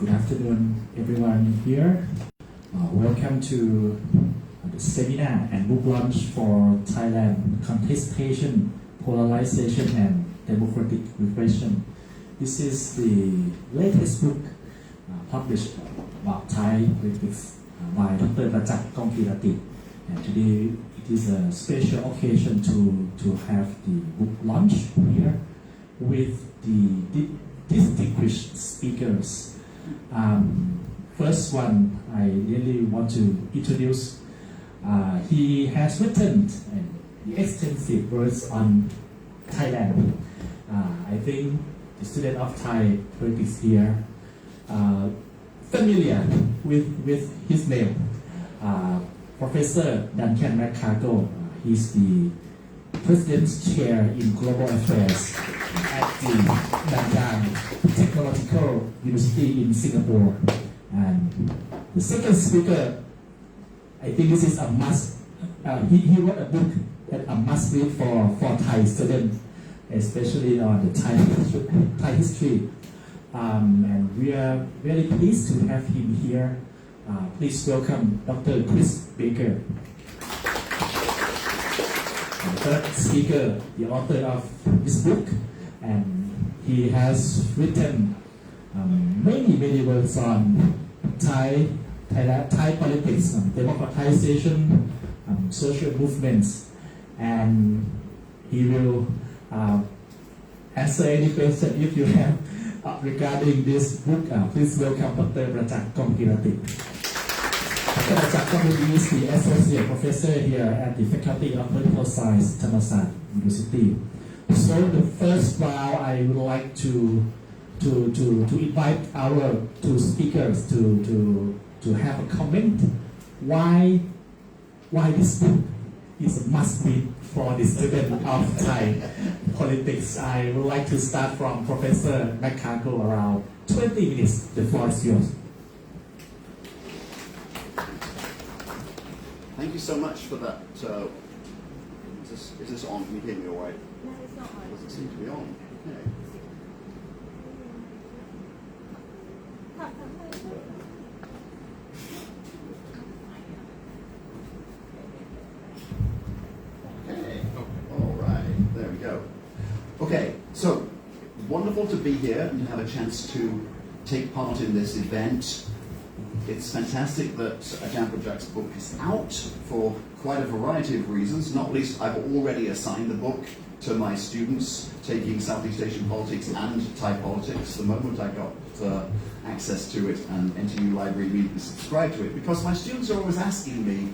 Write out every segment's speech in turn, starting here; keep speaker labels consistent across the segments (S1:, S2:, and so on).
S1: Good afternoon, everyone here. Welcome to the seminar and book launch for Thailand Contestation, Polarization and Democratic Regression. This is the latest book published about Thai politics by Dr. Rajat Kongkirati. And today it is a special occasion to have the book launch here with the distinguished speakers. First one, I really want to introduce. He has written extensive works on Thailand. I think the student of Thai politics here familiar with his name. Professor Duncan McCargo. He's the President's Chair in Global Affairs at the Nanyang Technological University in Singapore. And the second speaker, I think this is a must. He wrote a book that a must read for Thai students, especially on the Thai history. And we are very pleased to have him here. Please welcome Dr. Chris Baker. The third speaker, the author of this book, and he has written many works on Thai politics, democratization, social movements, and he will answer any question if you have regarding this book. Please welcome Dr. Rajat Kongkirati. Dr. Rajat Kongkirati is the Associate Professor here at the Faculty of Political Science, Thammasat University. So the first round, I would like to invite our two speakers to have a comment. Why this book is a must read for the student of Thai politics? I would like to start from Professor McCargo, around 20 minutes. The floor is yours.
S2: Thank you so much for that. Is this on? Can you hear me all right?
S3: No, it's not on.
S2: Does it seem to be on? Okay. Okay. All right. There we go. Okay. So wonderful to be here and have a chance to take part in this event. It's fantastic that Ajahn Prajak's book is out for quite a variety of reasons. Not least, I've already assigned the book to my students taking Southeast Asian politics and Thai politics the moment I got access to it, and NTU Library immediately subscribed to it, because my students are always asking me,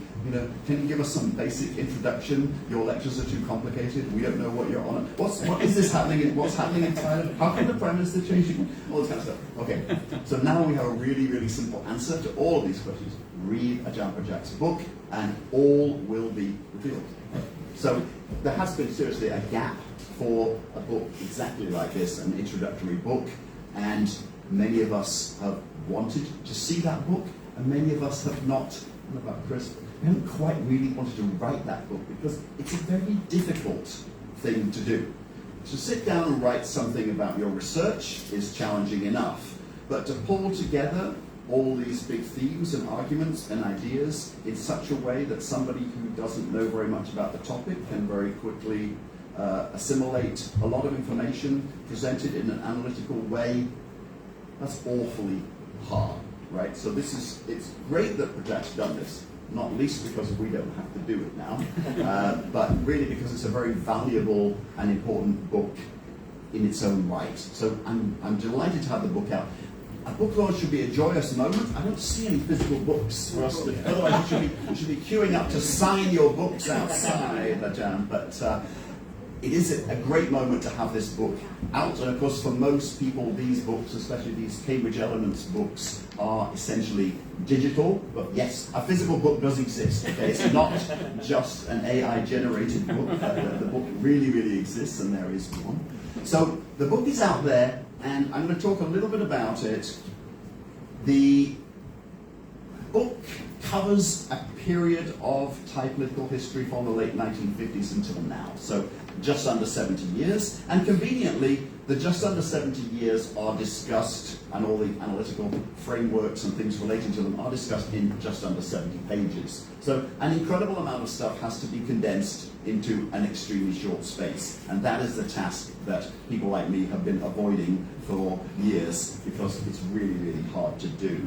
S2: can you give us some basic introduction? Your lectures are too complicated. We don't know what you're on. What is this happening? What's happening in Thailand? How can the Prime Minister change it? All this kind of stuff. Okay, so now we have a really simple answer to all of these questions. Read Ajahn Prajak's book, and all will be revealed. So there has been seriously a gap for a book exactly like this, an introductory book, and many of us have wanted to see that book, and many of us have not. What about Chris? We haven't quite really wanted to write that book because it's a very difficult thing to do. To sit down and write something about your research is challenging enough, but to pull together all these big themes and arguments and ideas in such a way that somebody who doesn't know very much about the topic can very quickly assimilate a lot of information, present it in an analytical way, that's awfully hard, right? So it's great that Prajak's done this, not least because we don't have to do it now, but really because it's a very valuable and important book in its own right. So I'm delighted to have the book out. A book launch should be a joyous moment. I don't see any physical books for us to, otherwise you should be queuing up to sign your books outside, but it is a great moment to have this book out. And of course, for most people, these books, especially these Cambridge Elements books, are essentially digital. But yes, a physical book does exist. Okay? It's not just an AI-generated book. The book really exists, and there is one. So the book is out there, and I'm going to talk a little bit about it. The book covers a period of Thai political history from the late 1950s until now, so just under 70 years, and conveniently the just under 70 years are discussed, and all the analytical frameworks and things relating to them are discussed in just under 70 pages. So an incredible amount of stuff has to be condensed into an extremely short space. And that is the task that people like me have been avoiding for years, because it's really, really hard to do.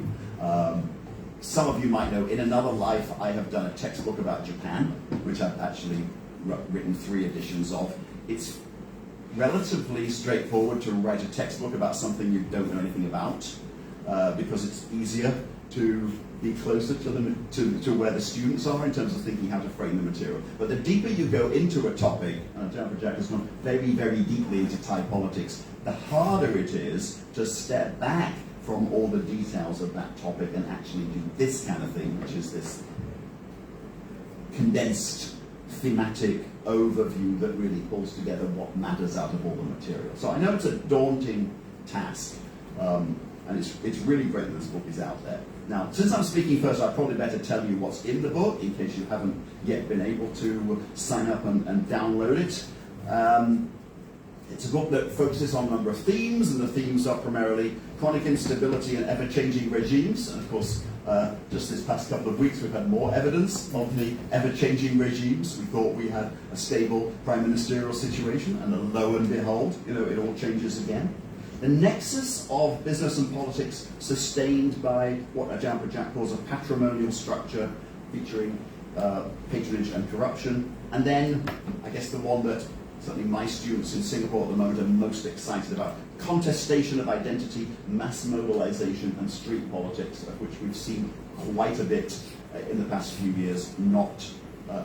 S2: Some of you might know, in another life, I have done a textbook about Japan, which I've actually written 3 editions of. It's relatively straightforward to write a textbook about something you don't know anything about, because it's easier to be closer to where the students are in terms of thinking how to frame the material. But the deeper you go into a topic, and Jack has gone very, very deeply into Thai politics, the harder it is to step back from all the details of that topic and actually do this kind of thing, which is this condensed thematic overview that really pulls together what matters out of all the material. So I know it's a daunting task, and it's really great that this book is out there. Now, since I'm speaking first, I'd probably better tell you what's in the book, in case you haven't yet been able to sign up and download it. It's a book that focuses on a number of themes, and the themes are primarily chronic instability and ever-changing regimes. And of course, just this past couple of weeks, we've had more evidence of the ever-changing regimes. We thought we had a stable prime ministerial situation, and lo and behold, it all changes again. The nexus of business and politics sustained by what Ajahn Prajack calls a patrimonial structure featuring patronage and corruption. And then, I guess the one that certainly my students in Singapore at the moment are most excited about, contestation of identity, mass mobilization, and street politics, of which we've seen quite a bit in the past few years, not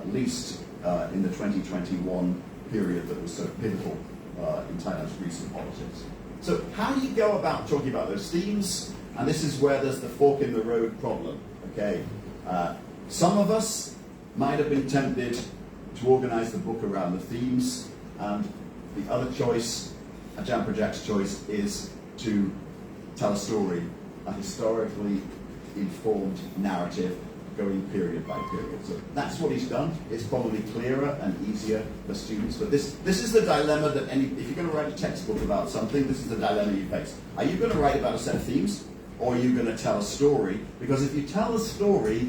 S2: least in the 2021 period that was so pivotal in Thailand's recent politics. So how do you go about talking about those themes? And this is where there's the fork in the road problem, okay? Some of us might have been tempted to organize the book around the themes, and the other choice, Ajahn Prajack's choice, is to tell a story, a historically informed narrative going period by period. So that's what he's done. It's probably clearer and easier for students. But this is the dilemma that if you're going to write a textbook about something, this is the dilemma you face. Are you going to write about a set of themes, or are you going to tell a story? Because if you tell a story,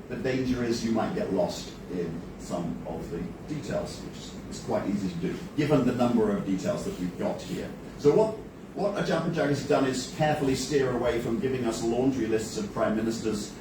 S2: the danger is you might get lost in some of the details, which is quite easy to do, given the number of details that we've got here. So what Ajahn Prajack has done is carefully steer away from giving us laundry lists of prime ministers,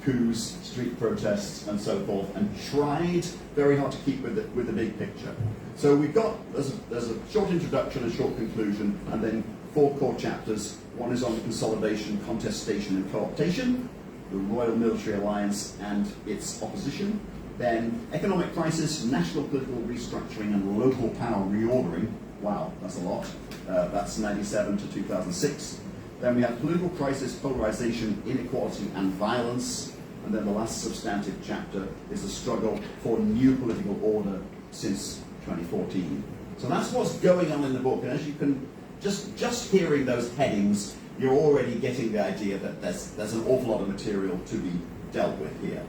S2: coups, street protests, and so forth, and tried very hard to keep with the big picture. So there's a short introduction, a short conclusion, and then 4 core chapters. One is on consolidation, contestation, and co-optation, the Royal Military Alliance and its opposition. Then economic crisis, national political restructuring, and local power reordering. Wow, that's a lot. That's 97 to 2006. Then we have political crisis, polarization, inequality, and violence. And then the last substantive chapter is the struggle for new political order since 2014. So that's what's going on in the book. And as you can, just hearing those headings, you're already getting the idea that there's an awful lot of material to be dealt with here.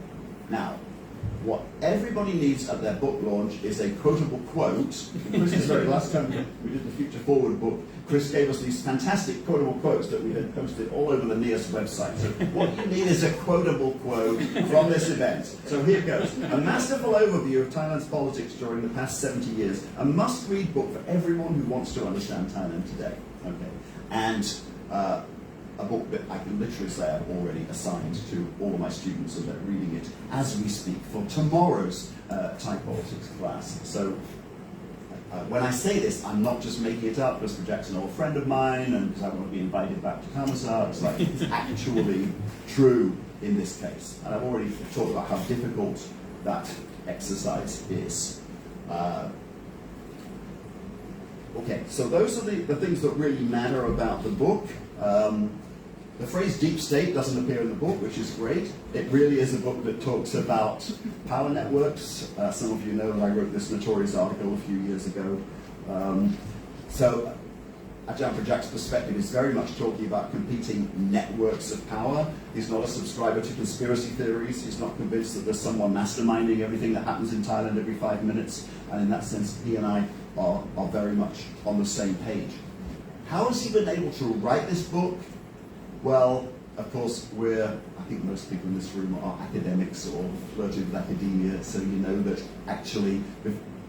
S2: Now, what everybody needs at their book launch is a quotable quote. Chris's very last time we did the Future Forward book, Chris gave us these fantastic quotable quotes that we had posted all over the NEAS website. So what you need is a quotable quote from this event. So here goes. A masterful overview of Thailand's politics during the past 70 years. A must-read book for everyone who wants to understand Thailand today. Okay. And a book that I can literally say I've already assigned to all of my students, and they're reading it as we speak for tomorrow's Thai politics class. So when I say this, I'm not just making it up because Prajack's an old friend of mine and because I want to be invited back to Kamasar. It's like it's actually true in this case. And I've already talked about how difficult that exercise is. Okay, so those are the things that really matter about the book. The phrase deep state doesn't appear in the book, which is great. It really is a book that talks about power networks. Some of you know that I wrote this notorious article a few years ago. So Ajahn Prajack's perspective is very much talking about competing networks of power. He's not a subscriber to conspiracy theories. He's not convinced that there's someone masterminding everything that happens in Thailand every 5 minutes. And in that sense, he and I are very much on the same page. How has he been able to write this book? Well, of course, I think most people in this room are academics or flirting with academia, so you know that actually,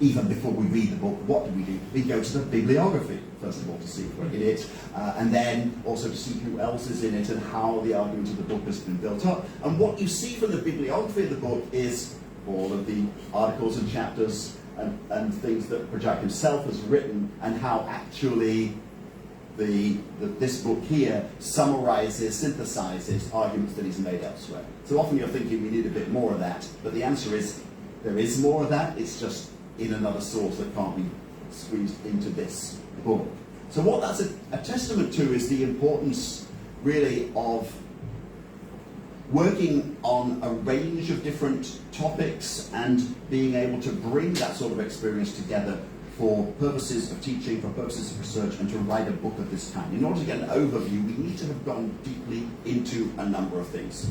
S2: even before we read the book, what do? We go to the bibliography, first of all, to see what's in it, and then also to see who else is in it and how the argument of the book has been built up. And what you see from the bibliography of the book is all of the articles and chapters and things that Project himself has written, and how actually this book here summarizes, synthesizes arguments that he's made elsewhere. So often you're thinking we need a bit more of that, but the answer is there is more of that, it's just in another source that can't be squeezed into this book. So what that's a testament to is the importance really of working on a range of different topics and being able to bring that sort of experience together for purposes of teaching, for purposes of research, and to write a book of this kind. In order to get an overview, we need to have gone deeply into a number of things.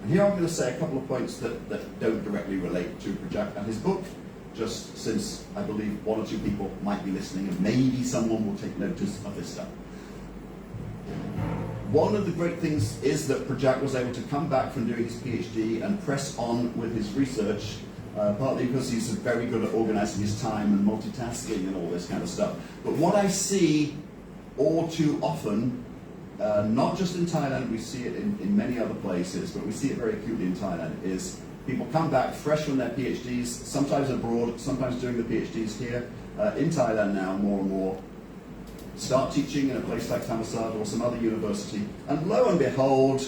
S2: And here I'm going to say a couple of points that don't directly relate to Project and his book, just since I believe one or two people might be listening and maybe someone will take notice of this stuff. One of the great things is that Project was able to come back from doing his PhD and press on with his research, partly because he's very good at organizing his time and multitasking and all this kind of stuff. But what I see all too often, not just in Thailand, we see it in many other places, but we see it very acutely in Thailand, is people come back fresh from their PhDs, sometimes abroad, sometimes doing the PhDs here, in Thailand now more and more, start teaching in a place like Thammasat or some other university, and lo and behold,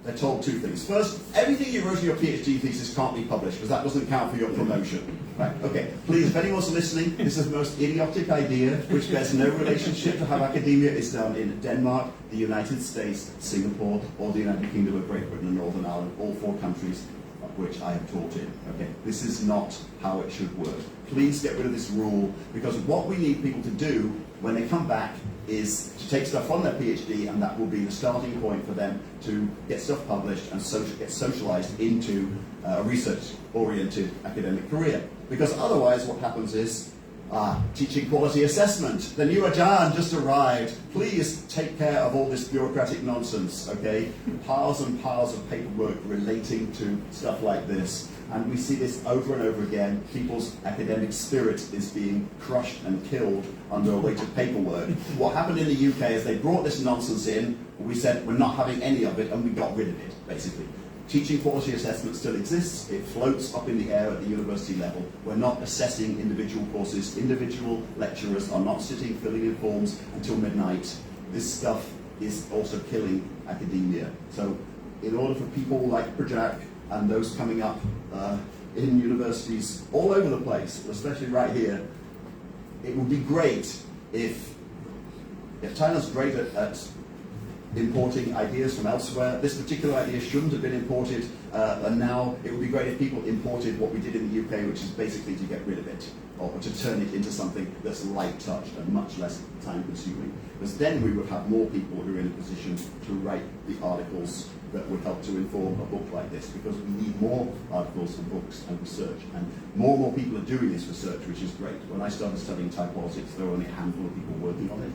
S2: they're told two things. First, everything you wrote in your PhD thesis can't be published because that doesn't count for your promotion. Right, okay, please, if anyone's listening, this is the most idiotic idea, which bears no relationship to how academia is done in Denmark, the United States, Singapore, or the United Kingdom of Great Britain and Northern Ireland, all four countries of which I have taught in. Okay, this is not how it should work. Please get rid of this rule, because what we need people to do when they come back is to take stuff on their PhD, and that will be the starting point for them to get stuff published and get socialized into a research-oriented academic career. Because otherwise what happens is, teaching quality assessment, the new Ajahn just arrived, please take care of all this bureaucratic nonsense, okay? Piles and piles of paperwork relating to stuff like this. And we see this over and over again. People's academic spirit is being crushed and killed under a weight of paperwork. What happened in the UK is they brought this nonsense in, we said we're not having any of it, and we got rid of it, basically. Teaching quality assessment still exists. It floats up in the air at the university level. We're not assessing individual courses. Individual lecturers are not sitting filling in forms until midnight. This stuff is also killing academia. So in order for people like Project and those coming up in universities all over the place, especially right here, it would be great if Thailand's great at importing ideas from elsewhere. This particular idea shouldn't have been imported, and now it would be great if people imported what we did in the UK, which is basically to get rid of it, or to turn it into something that's light-touched and much less time-consuming. Because then we would have more people who are in a position to write the articles that would help to inform a book like this, because we need more articles and books and research, and more people are doing this research, which is great. When I started studying Thai politics, there were only a handful of people working on it.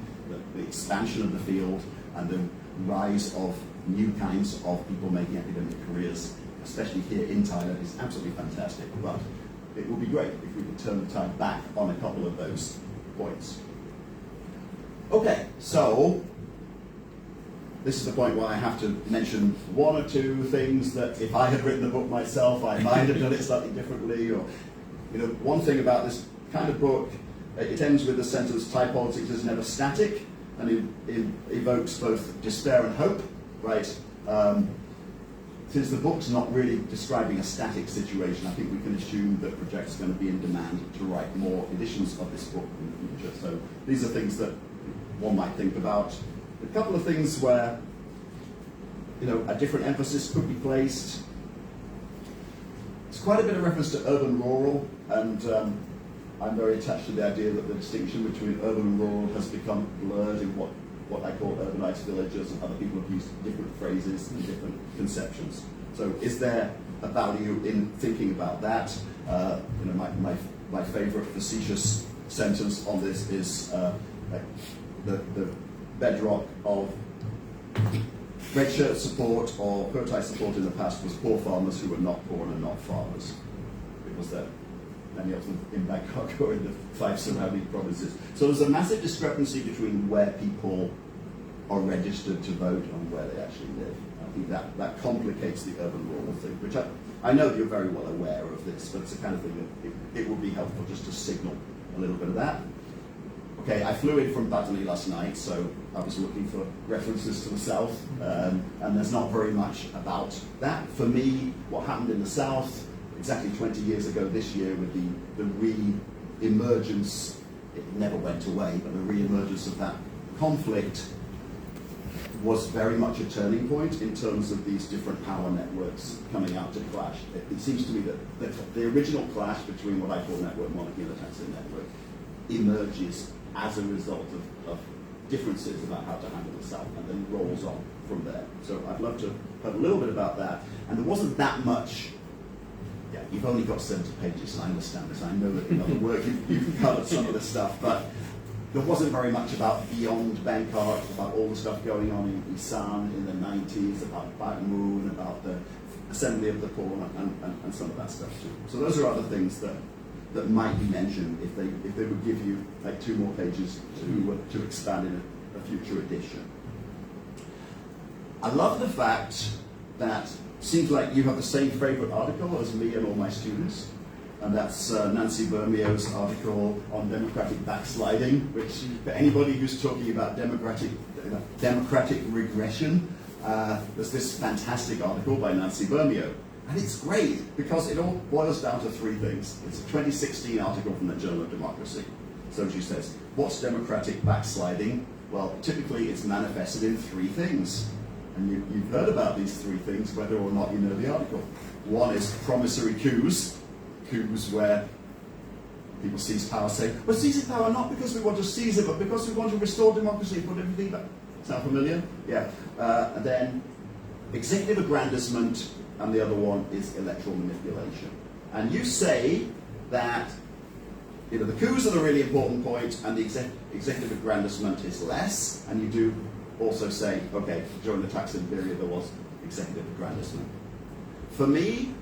S2: The expansion of the field and the rise of new kinds of people making academic careers, especially here in Thailand, is absolutely fantastic. But it would be great if we could turn the tide back on a couple of those points. Okay, so this is the point where I have to mention one or two things that if I had written the book myself, I might have done it slightly differently. Or, one thing about this kind of book, it ends with the sentence, Thai politics is never static, and it evokes both despair and hope, right? Since the book's not really describing a static situation, I think we can assume that Project's going to be in demand to write more editions of this book in the future. So these are things that one might think about. A couple of things where, a different emphasis could be placed. There's quite a bit of reference to urban-rural, and I'm very attached to the idea that the distinction between urban and rural has become blurred in what I call urbanized villages, and other people have used different phrases and different conceptions. So is there a value in thinking about that? My favorite facetious sentence on this is the bedrock of red shirt support or Kurtai support in the past was poor farmers who were not poor and not farmers. Because there many of them in McCargo in the 5 surrounding provinces. So there's a massive discrepancy between where people are registered to vote and where they actually live. I think that complicates the urban-rural thing, which I know you're very well aware of this, but it's the kind of thing that it would be helpful just to signal a little bit of that. Okay, I flew in from Bali last night, so I was looking for references to the south, and there's not very much about that. For me, what happened in the south exactly 20 years ago this year with the re-emergence, it never went away, but the re-emergence of that conflict was very much a turning point in terms of these different power networks coming out to clash. It seems to me that the original clash between what I call network monarchy and the taxing network emerges as a result of differences about how to handle the South and then rolls on from there. So I'd love to have a little bit about that. And there wasn't that much. Yeah, you've only got 70 pages, and I understand this. I know that in other work you've covered some of the stuff, but there wasn't very much about beyond Bangkok, about all the stuff going on in Isan in the 90s, about Baton Moon, about the Assembly of the Poor, and some of that stuff too. So those are other things that might be mentioned if they would give you like 2 more pages to expand in a future edition. I love the fact that it seems like you have the same favorite article as me and all my students. And that's Nancy Bermio's article on democratic backsliding, which for anybody who's talking about democratic regression, there's this fantastic article by Nancy Bermio. And it's great because it all boils down to 3 things. It's a 2016 article from the Journal of Democracy. So she says, what's democratic backsliding? Well, typically it's manifested in 3 things. And you've heard about these 3 things, whether or not you know the article. One is promissory coups where people seize power, say, we're seizing power not because we want to seize it, but because we want to restore democracy and put everything back. Sound familiar? Yeah. And then executive aggrandizement, and the other one is electoral manipulation. And you say that the coups are the really important point, and the executive aggrandizement is less, and you do also say, okay, during the Thaksin period there was executive aggrandizement. For me,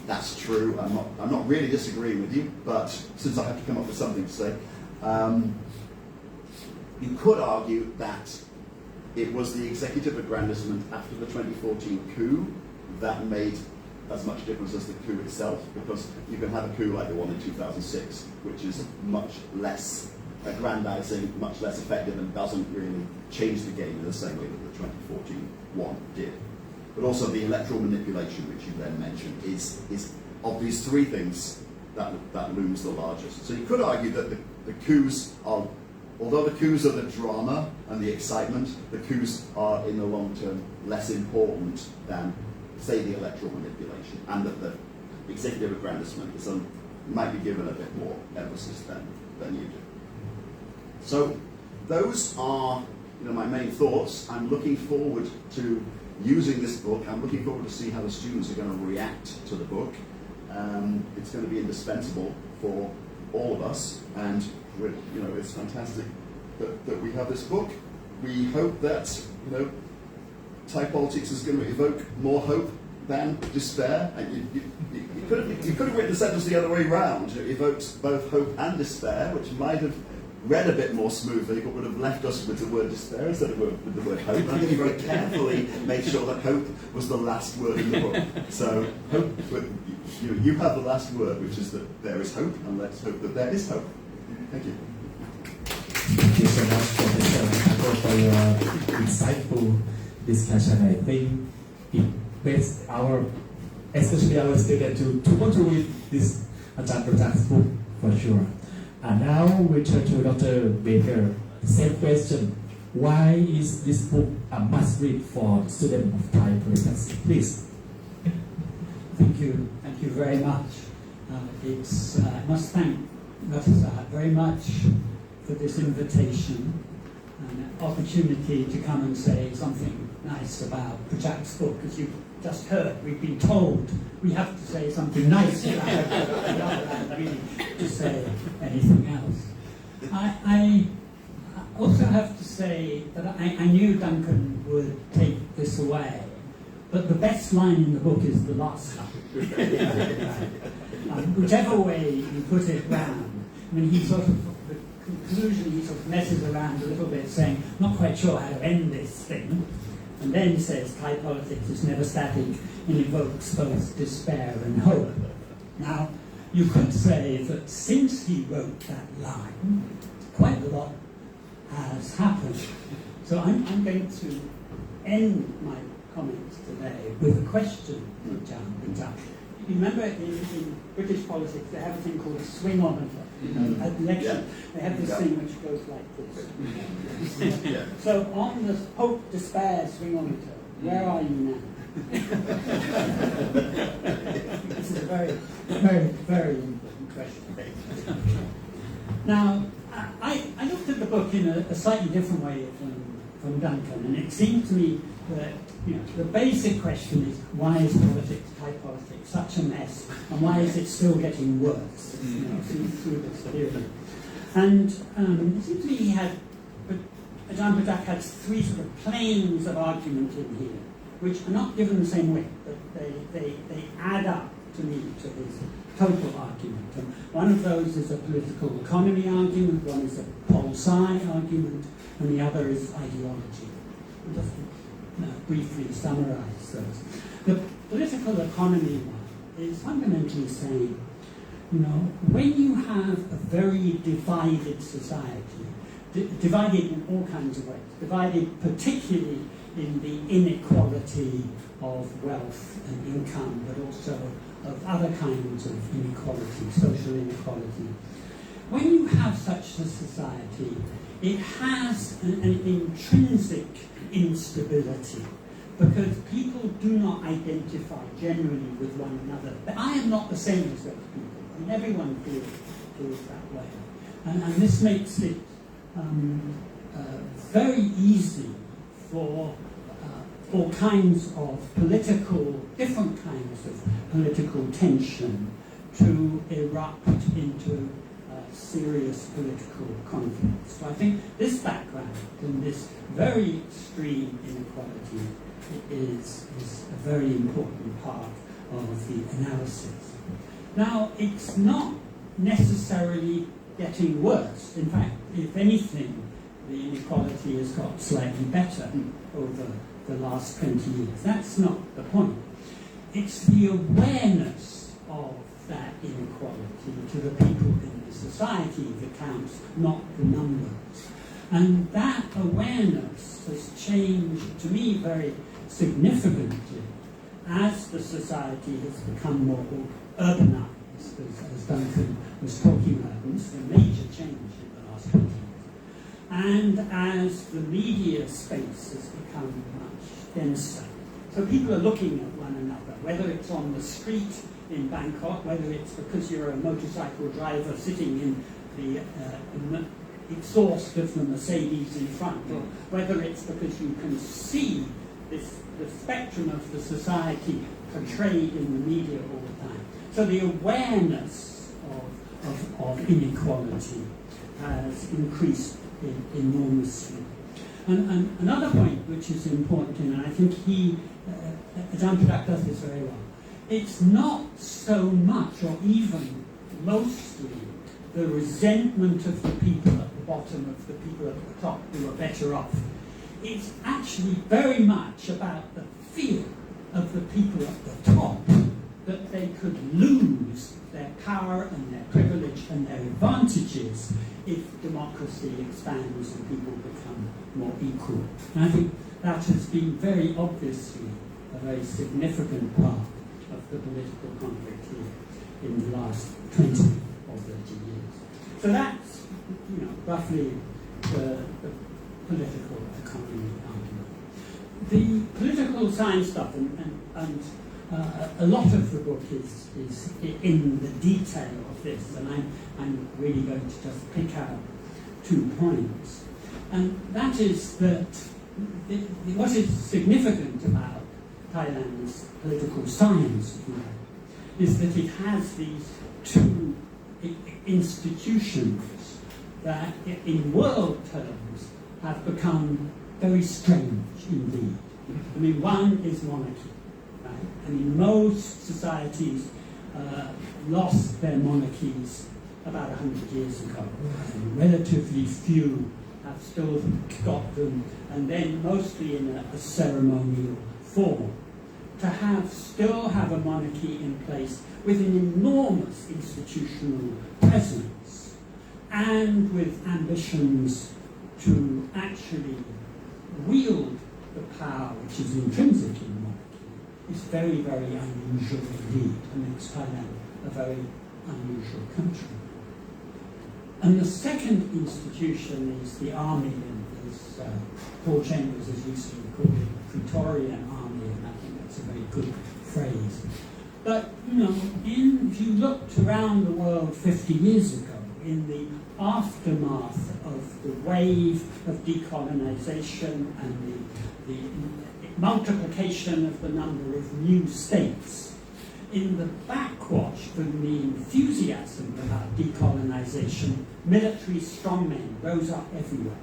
S2: that's true. I'm not really disagreeing with you, but since I have to come up with something to say, you could argue that it was the executive aggrandizement after the 2014 coup that made as much difference as the coup itself, because you can have a coup like the one in 2006, which is much less aggrandizing, much less effective, and doesn't really change the game in the same way that the 2014 one did. But also the electoral manipulation, which you then mentioned, is of these 3 things that looms the largest. So you could argue that the coups are, although the coups are the drama and the excitement, the coups are in the long term less important than, say, the electoral manipulation, and that the executive aggrandizement might be given a bit more emphasis than you do. So those are my main thoughts. I'm looking forward to using this book. I'm looking forward to see how the students are going to react to the book. It's going to be indispensable for all of us, and it's fantastic that we have this book. We hope that Thai politics is going to evoke more hope than despair. And you could have written the sentence the other way around. It evokes both hope and despair, which might have read a bit more smoothly, but would have left us with the word despair instead of with the word hope. And I think you very carefully made sure that hope was the last word in the book. So hope, you have the last word, which is that there is hope, and let's hope that there is hope. Thank you.
S1: Thank you so much, Professor McCargo, for your insightful discussion. I think it makes especially our students to want to read this Ajahn Prajak's book for sure. And now we turn to Dr. Baker. Same question. Why is this book a must-read for students of Thai politics? Please.
S3: Thank you. Thank you very much. I must thank Dr. Sahat very much for this invitation. an opportunity to come and say something nice about Prajak's book. As you've just heard, we've been told we have to say something nice about it rather than really to say anything else. I also have to say that I knew Duncan would take this away, but the best line in the book is the last line. Whichever way you put it round, I mean, he sort of, the conclusion, he sort of messes around a little bit, saying, not quite sure how to end this thing, and then says, Thai politics is never static and evokes both despair and hope. Now, you could say that since he wrote that line, quite a lot has happened. So I'm going to end my comments today with a question for Jan. You remember in British politics they have a thing called a swingometer. You know, at election they have this thing which goes like this. So on the hope despair swingometer, where are you now? This is a very, very, very important question. Now, I looked at the book in a slightly different way from Duncan, and it seemed to me that the basic question is, why is politics, Thai politics, such a mess, and why is it still getting worse through this period? And it seems to me Ajahn Prajac has three sort of planes of argument in here, which are not given the same way, but they add up to me to his total argument. And one of those is a political economy argument, one is a pol-sci argument, and the other is ideology. I'll just briefly summarize those. The political economy one is fundamentally saying, when you have a very divided society, divided in all kinds of ways, divided particularly in the inequality of wealth and income, but also of other kinds of inequality, social inequality. When you have such a society, it has an intrinsic instability because people do not identify generally with one another. But I am not the same as those people. I mean, everyone feels that way. And this makes it very easy for all kinds of different kinds of political tension to erupt into serious political conflict. So I think this background and this very extreme inequality is a very important part of the analysis. Now, it's not necessarily getting worse. In fact, if anything, the inequality has got slightly better over the last 20 years. That's not the point. It's the awareness of that inequality to the people in the society that counts, not the numbers. And that awareness has changed, to me, very significantly as the society has become more urbanized, as Duncan was talking about. And this is a major change in the last 20 years. And as the media space has become much denser. So people are looking at one another, whether it's on the street in Bangkok, whether it's because you're a motorcycle driver sitting in the exhaust of the Mercedes in front, or whether it's because you can see the spectrum of the society portrayed in the media all the time. So the awareness of inequality has increased enormously. And another point which is important, and I think Ajahn Prajac does this very well, it's not so much, or even mostly, the resentment of the people at the bottom of the people at the top who are better off. It's actually very much about the fear of the people at the top that they could lose their power and their privilege and their advantages if democracy expands and people become more equal. And I think that has been very obviously a very significant part of the political conflict here in the last 20 or 30 years. So that's, roughly the political economy argument. The political science stuff, and a lot of the book is in the detail of this, and I'm really going to just pick out 2 points. And that is that what is significant about Thailand's political science, if you like, is that it has these two institutions that, in world terms, have become very strange indeed. I mean, one is monarchy, right? I mean, most societies lost their monarchies about 100 years ago. And relatively few have still got them, and then mostly in a ceremonial form. To still have a monarchy in place with an enormous institutional presence and with ambitions to actually wield the power which is intrinsic in monarchy is very, very unusual indeed, and makes Thailand a very unusual country. And the second institution is the army, and as Paul Chambers has recently called it, Praetorian army, and I think that's a very good phrase. But, you know, if you looked around the world 50 years ago, in the aftermath of the wave of decolonization and the multiplication of the number of new states, in the backwash from the enthusiasm about decolonization, military strongmen rose up everywhere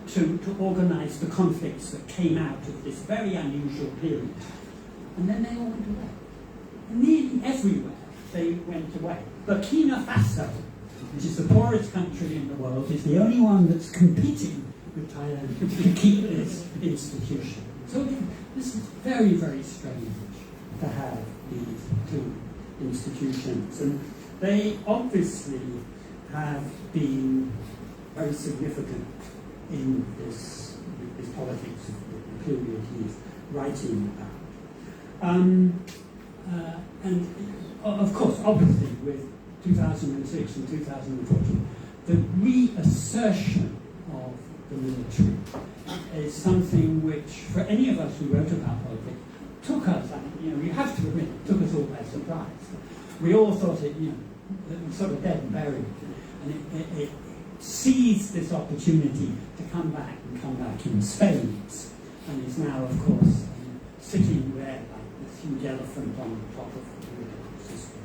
S3: to organize the conflicts that came out of this very unusual period. And then they all went away. And nearly everywhere they went away. Burkina Faso, which is the poorest country in the world, is the only one that's competing with Thailand to keep its institution. So again, this is very, very strange to have these two institutions. And they obviously have been very significant in this politics of the period he's writing about. And of course, obviously, with 2006 and 2014, the reassertion of the military is something which, for any of us who wrote about politics, took us, you have to admit, it took us all by surprise. We all thought it, it was sort of dead and buried, and it seized this opportunity to come back in spades, and is now, of course, sitting there like this huge elephant on top of the political system.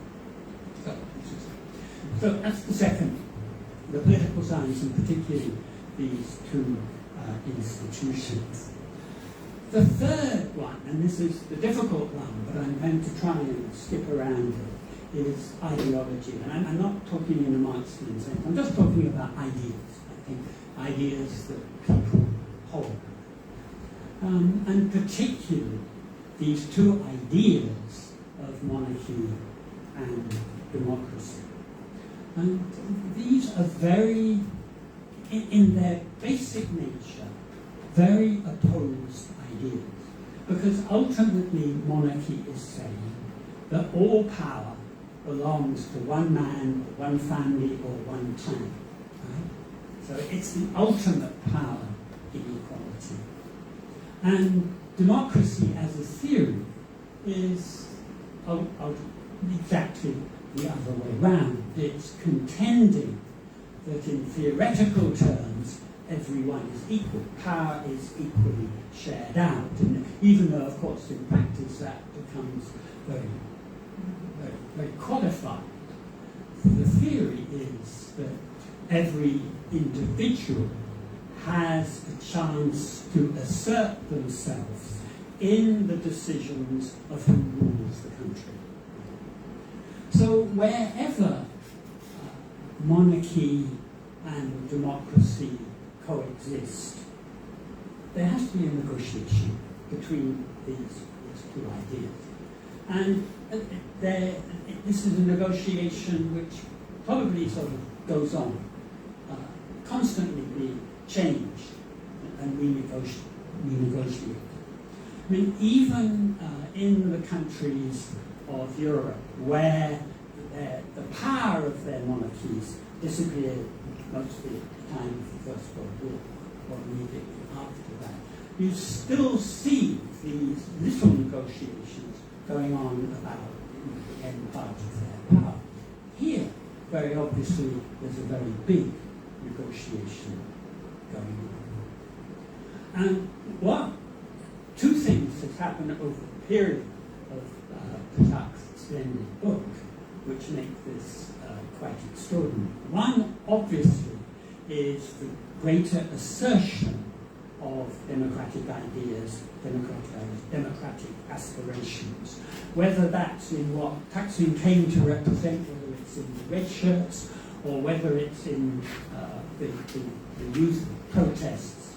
S3: So that's the second, the political science, and particularly these two institutions. The third one, and this is the difficult one, but I'm going to try and skip around it, is ideology. And I'm not talking in a Marxian sense, I'm just talking about ideas. I think ideas that people hold. And particularly these two ideas of monarchy and democracy. And these are very, in their basic nature, very opposed ideas. Because ultimately monarchy is saying that all power belongs to one man, or one family, or one clan. Right? So it's the ultimate power inequality. And democracy as a theory is exactly the other way round. It's contending that in theoretical terms, everyone is equal. Power is equally shared out. And even though, of course, in practice that becomes very, very, very qualified, the theory is that every individual has a chance to assert themselves in the decisions of who rules the country. So wherever monarchy and democracy coexist, there has to be a negotiation between these two ideas. And this is a negotiation which probably sort of goes on, constantly being changed and renegotiated. I mean, even in the countries of Europe where the power of their monarchies disappeared mostly at the time of the First World War, or immediately after that, you still see these little negotiations going on about the end part of their power. Here, very obviously, there's a very big negotiation going on. And two things have happened over the period of Plutarch's splendid book, which make this quite extraordinary. One, obviously, is the greater assertion of democratic ideas, democratic aspirations. Whether that's in what Thaksin came to represent, whether it's in the red shirts, or whether it's in the youth protests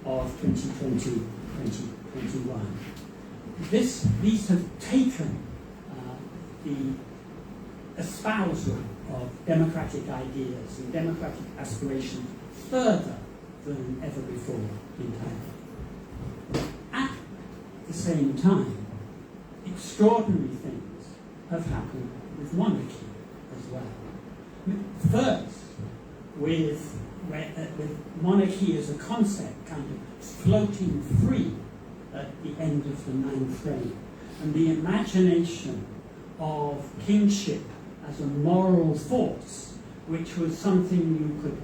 S3: of 2020, 2021. These have taken the espousal of democratic ideas and democratic aspirations further than ever before in Thailand. At the same time, extraordinary things have happened with monarchy as well. First, with monarchy as a concept kind of floating free at the end of the 9th reign, and the imagination of kingship as a moral force, which was something you could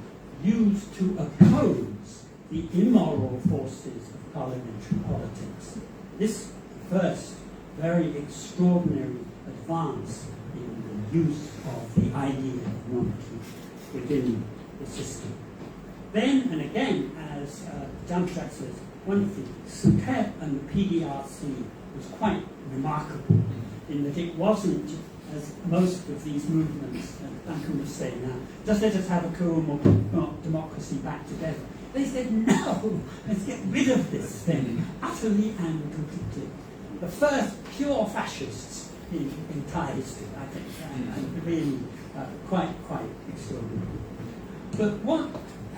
S3: use to oppose the immoral forces of parliamentary politics. This first very extraordinary advance in the use of the idea of monarchy within the system. Then and again, as Jamshak says, wonderfully, Suket and the PDRC was quite remarkable in that it wasn't, as most of these movements, Duncan was saying now, just let us have a Kuruma democracy back together. They said, no, let's get rid of this thing, utterly and completely. The first pure fascists in Thai history, I think, and really quite extraordinary. But what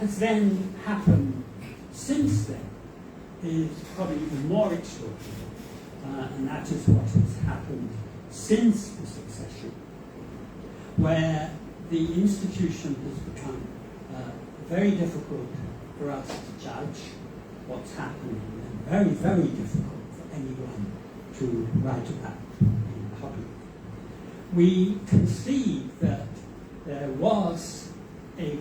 S3: has then happened since then is probably even more extraordinary, and that is what has happened since the succession, where the institution has become very difficult for us to judge what's happening, and very, very difficult for anyone to write about in public. We can see that there was a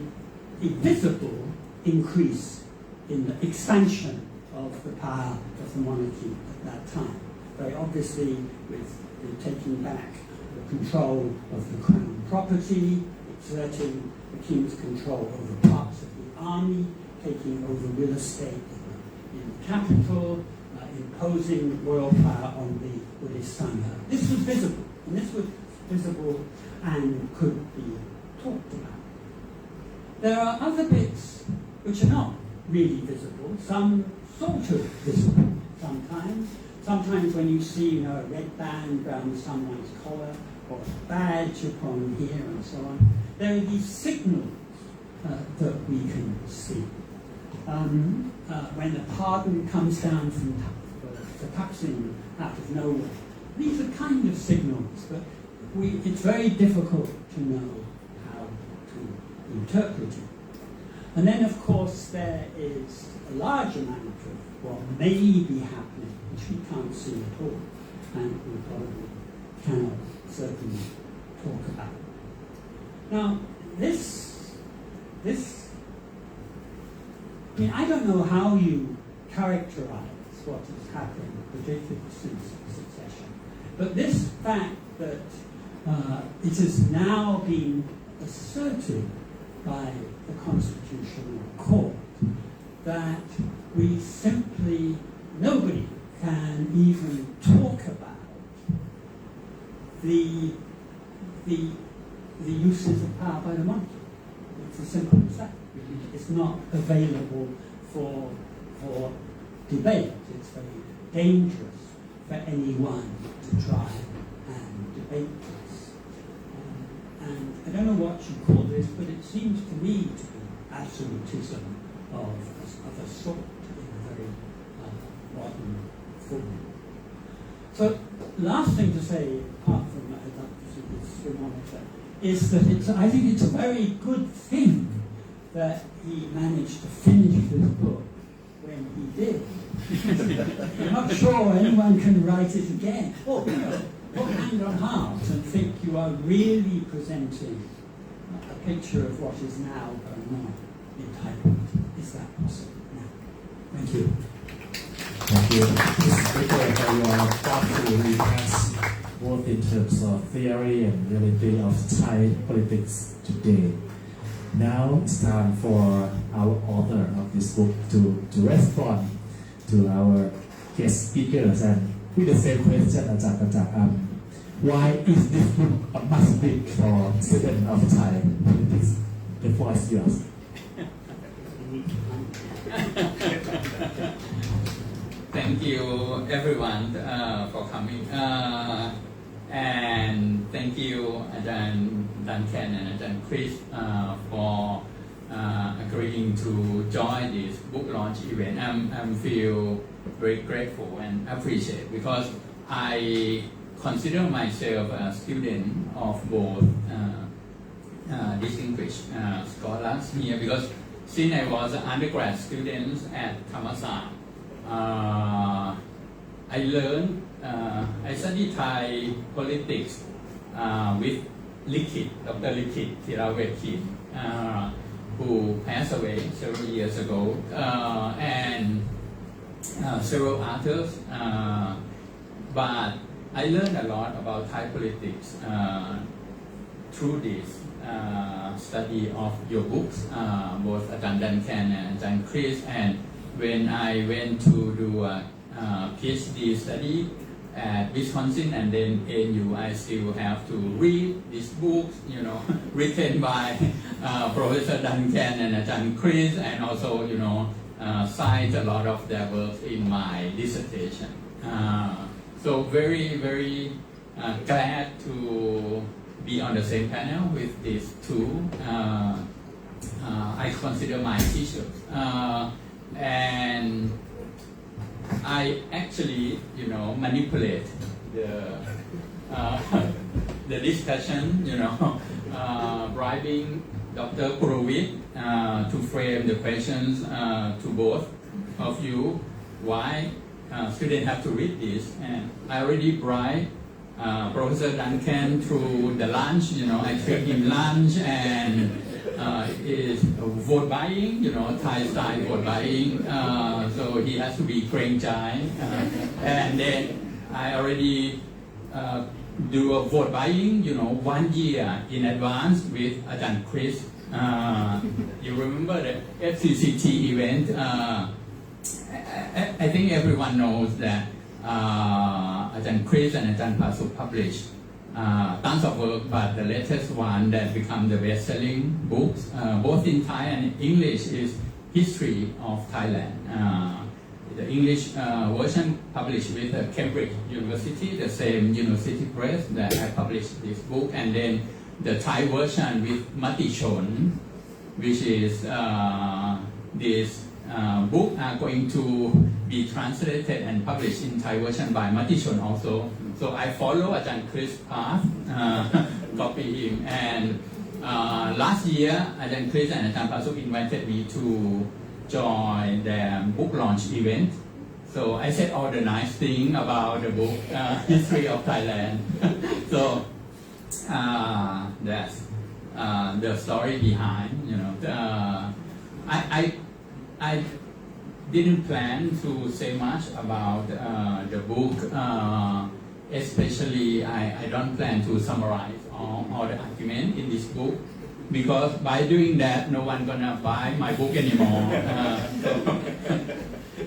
S3: visible increase in the expansion of the power of the monarchy at that time. Very obviously, with the taking back the control of the crown property, exerting the king's control over parts of the army, taking over real estate in the capital, imposing royal power on the Buddhist Sangha. This was visible, and this was visible and could be talked about. There are other bits which are not really visible, some sort of visible sometimes. Sometimes when you see, a red band around someone's collar or a badge upon here and so on, there are these signals that we can see. When a pardon comes down from Thaksin out of nowhere, these are kind of signals, but it's very difficult to know how to interpret it. And then, of course, there is a large amount of what may be happening, which we can't see at all, and we probably cannot certainly talk about. Now, I don't know how you characterize what has happened, particularly since the succession, but this fact that it is now being asserted by the Constitutional Court that we simply, nobody can even talk about the uses of power by the monarchy. It's as simple as that. It's not available for debate. It's very dangerous for anyone to try and debate this. And I don't know what you call this, but it seems to me to be absolutism of a sort in a very modern form. So, last thing to say, apart from this thermometer, is that I think it's a very good thing that he managed to finish this book when he did. I'm not sure anyone can write it again. Or, put hand on heart and think you are really presenting a picture of what is now going on in Thailand. Is that possible now? Thank you.
S1: Thank you, Mr. Speaker, for your thoughtful remarks, both in terms of theory and reality of Thai politics today. Now it's time for our author of this book to respond to our guest speakers, and with the same question, Ajahn, why is this book a must read for students of Thai politics? The floor is yours.
S4: Thank you everyone for coming, and thank you Ajahn Duncan and Ajahn Chris for agreeing to join this book launch event. I feel very grateful and appreciate, because I consider myself a student of both distinguished scholars here, because since I was an undergrad student at Thammasat, I learned, I studied Thai politics with Likit, Dr. Likit Thiravetkin, who passed away several years ago, and several others. But I learned a lot about Thai politics through this study of your books, both Ajahn Duncan and Ajahn Chris. And when I went to do a PhD study at Wisconsin and then ANU, I still have to read these books, written by Professor Duncan and Ajahn Chris, and also, cite a lot of their works in my dissertation. So very, very glad to be on the same panel with these two. I consider my teachers. And I actually, manipulate the discussion, bribing Dr. Kurovit to frame the questions to both of you. Why students have to read this? And I already bribed Professor Duncan through the lunch. I treat him lunch, and is vote buying, Thai style vote buying, so he has to be Kreng Chai. And then I already do a vote buying, 1 year in advance with Ajahn Chris. You remember the FCCT event? I think everyone knows that Ajahn Chris and Ajahn Pasuk published tons of work, but the latest one that become the best-selling books, both in Thai and English, is History of Thailand. The English version published with Cambridge University, the same university press that I published this book, and then the Thai version with Matichon, which is this book are going to be translated and published in Thai version by Matichon also. So I follow Ajahn Chris' path, copy him, and last year Ajahn Chris and Ajahn Pasuk invited me to join their book launch event. So I said all the nice things about the book, History of Thailand. So that's the story behind, I didn't plan to say much about the book, especially I don't plan to summarize all the argument in this book, because by doing that, no one gonna buy my book anymore.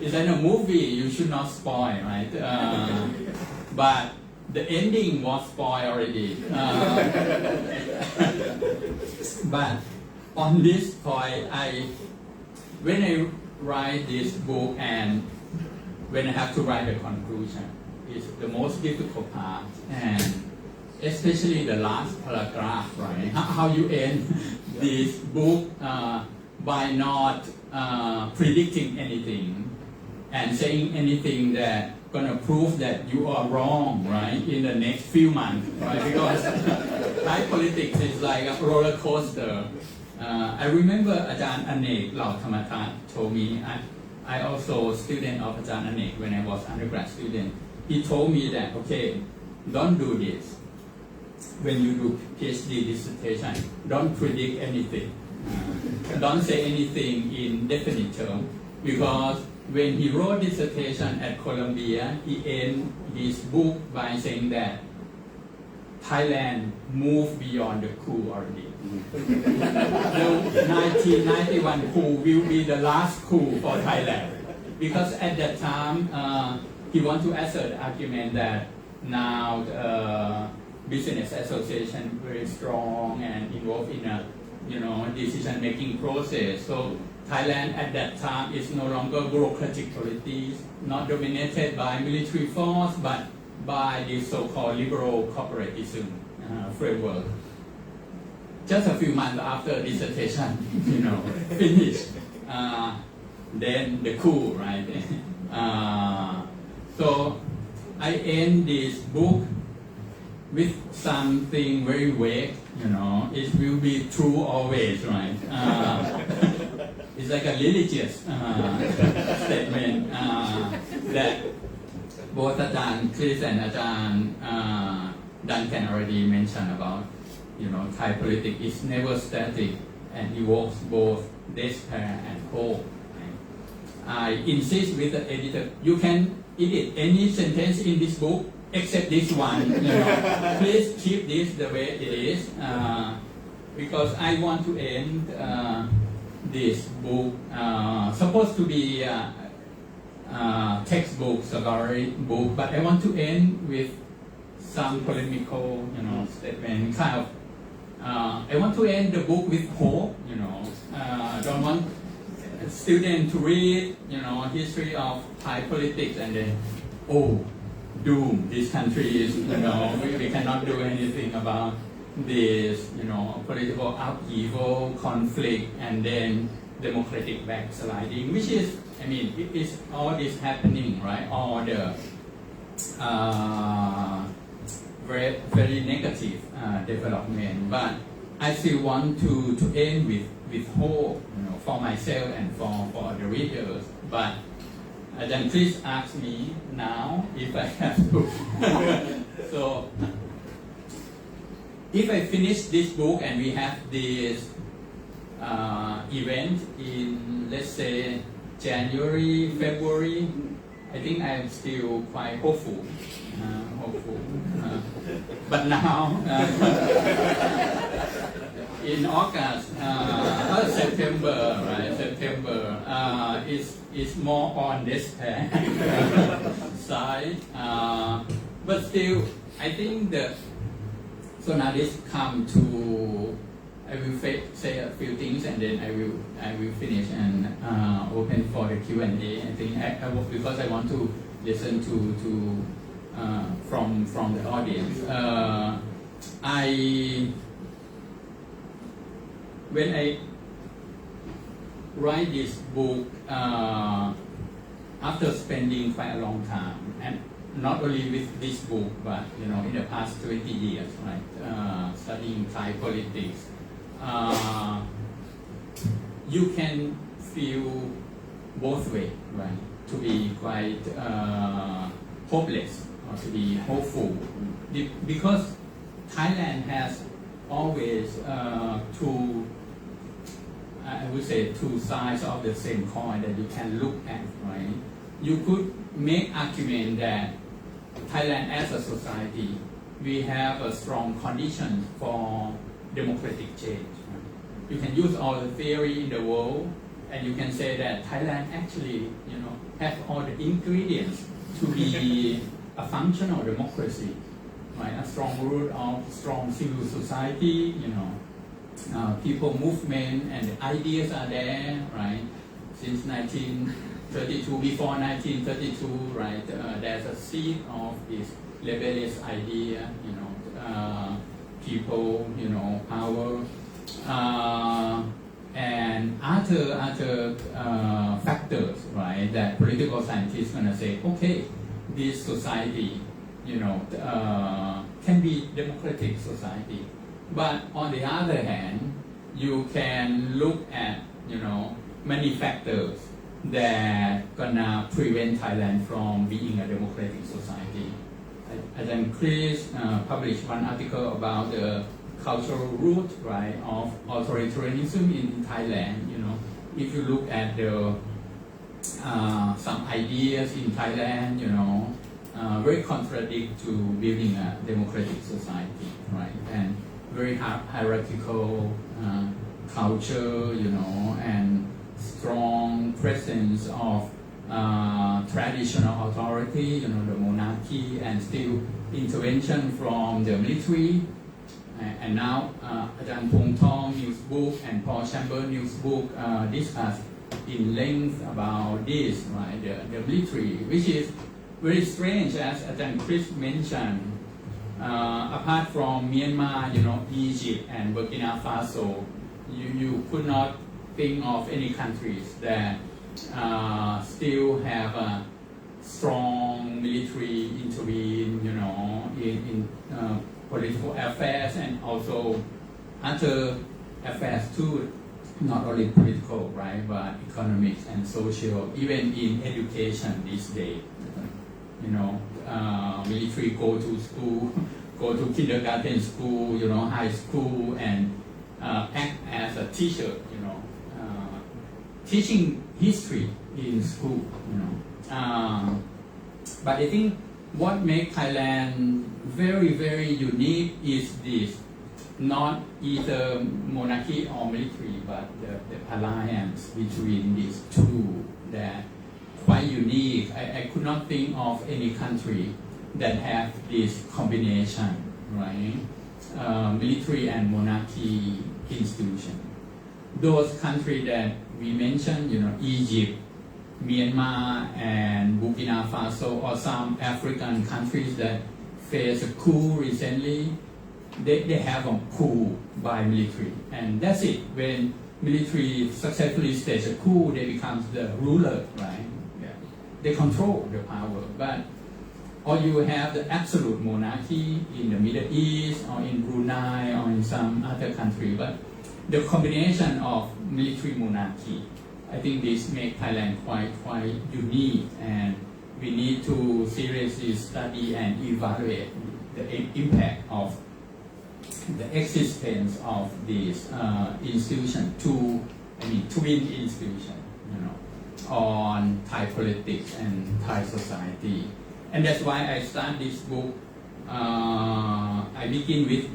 S4: It's like a movie, you should not spoil, right? But the ending was spoiled already. But on this point, when I write this book and when I have to write a conclusion, it's the most difficult part, and especially the last paragraph, right? How you end this book by not predicting anything and saying anything that gonna prove that you are wrong, right? In the next few months, right? Because Thai politics is like a roller coaster. I remember Ajahn Anek Lao Thamatat told me, I also student of Ajahn Anek when I was undergrad student. He told me that, okay, don't do this. When you do PhD dissertation, don't predict anything. Don't say anything in definite terms, because when he wrote dissertation at Columbia, he ended his book by saying that Thailand moved beyond the coup already. The 1991 coup will be the last coup for Thailand, because at that time he want to assert the argument that now business association very strong and involved in a decision-making process. So Thailand at that time is no longer bureaucratic polities, not dominated by military force, but by the so-called liberal corporatism framework. Just a few months after dissertation, finished, then the coup, right? So I end this book with something very vague, it will be true always, right? It's like a religious statement that both Ajahn Chris and Ajahn Duncan already mentioned about, Thai politics is never static and evokes both despair and hope. Right? I insist with the editor, you can edit any sentence in this book except this one. Please keep this the way it is, because I want to end this book, supposed to be textbook, scholarly book, but I want to end with some polemical, statement, kind of. I want to end the book with hope, don't want students to read, history of Thai politics and then, doom, this country is, we cannot do anything about this, political upheaval, conflict, and then democratic backsliding, which is, it is all this happening, right? All the very, very negative development, but I still want to end with hope, for myself and for the readers. But then please ask me now if I have to. So if I finish this book and we have this event in, let's say, January, February, I think I am still quite hopeful. But now, in August, September, right? September is more on this side. But still, I think that, so now this come to, I will say a few things and then I will finish and open for the Q&A. I think because I want to listen to from the audience. When I write this book, after spending quite a long time, and not only with this book, but in the past 20 years, right, studying Thai politics, you can feel both ways, right? To be quite hopeless or to be hopeful, because Thailand has always two, I would say, two sides of the same coin that you can look at, right? You could make argument that Thailand as a society, we have a strong condition for democratic change. Right? You can use all the theory in the world, and you can say that Thailand actually, have all the ingredients to be a functional democracy, right? A strong root of strong civil society, people movement and the ideas are there, right? Since 1932, before 1932, right? There's a seed of this rebellious idea, people, power, and other factors, right? That political scientists gonna say, okay, this society, can be democratic society. But on the other hand, you can look at, many factors that gonna prevent Thailand from being a democratic society. Ajahn Chris published one article about the cultural root, right, of authoritarianism in Thailand. If you look at the some ideas in Thailand, very contradict to building a democratic society, right? And very hierarchical culture, and strong presence of traditional authority, the monarchy, and still intervention from the military. And now, Ajahn Pong Thong news book and Paul Chamber news book discuss in length about this, right? The military, which is very strange, as Ajahn Chris mentioned. Apart from Myanmar, Egypt and Burkina Faso, you could not think of any countries that still have a strong military intervene, in political affairs and also other affairs too, not only political, right, but economics and social, even in education these days. Military go to school, go to kindergarten school, high school, and act as a teacher, teaching history in school, But I think what makes Thailand very, very unique is this, not either monarchy or military, but the alliance between these two that quite unique. I could not think of any country that have this combination, right? Military and monarchy institution. Those countries that we mentioned, Egypt, Myanmar, and Burkina Faso, or some African countries that face a coup recently, they have a coup by military, and that's it. When military successfully stage a coup, they become the ruler, right? Yeah. They control the power, but or you have the absolute monarchy in the Middle East or in Brunei or in some other country, but the combination of military monarchy, I think this makes Thailand quite unique, and we need to seriously study and evaluate the impact of the existence of this institution, twin institution, on Thai politics and Thai society. And that's why I start this book. I begin with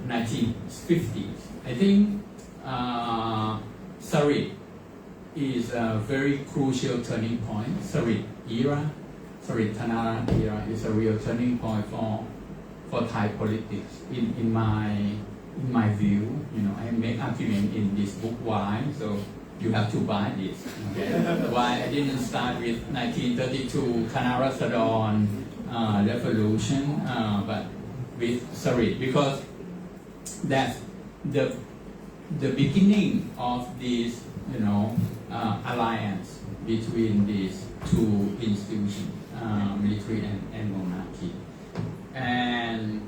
S4: 1950s. I think Sarit is a very crucial turning point. Sarit Thanara era is a real turning point for Thai politics. In my view, I make argument in this book why. So you have to buy this. Okay? Why I didn't start with 1932 Kanara Sadon revolution, but with Sarit, because that's the beginning of this, alliance between these two institutions, military and monarchy. And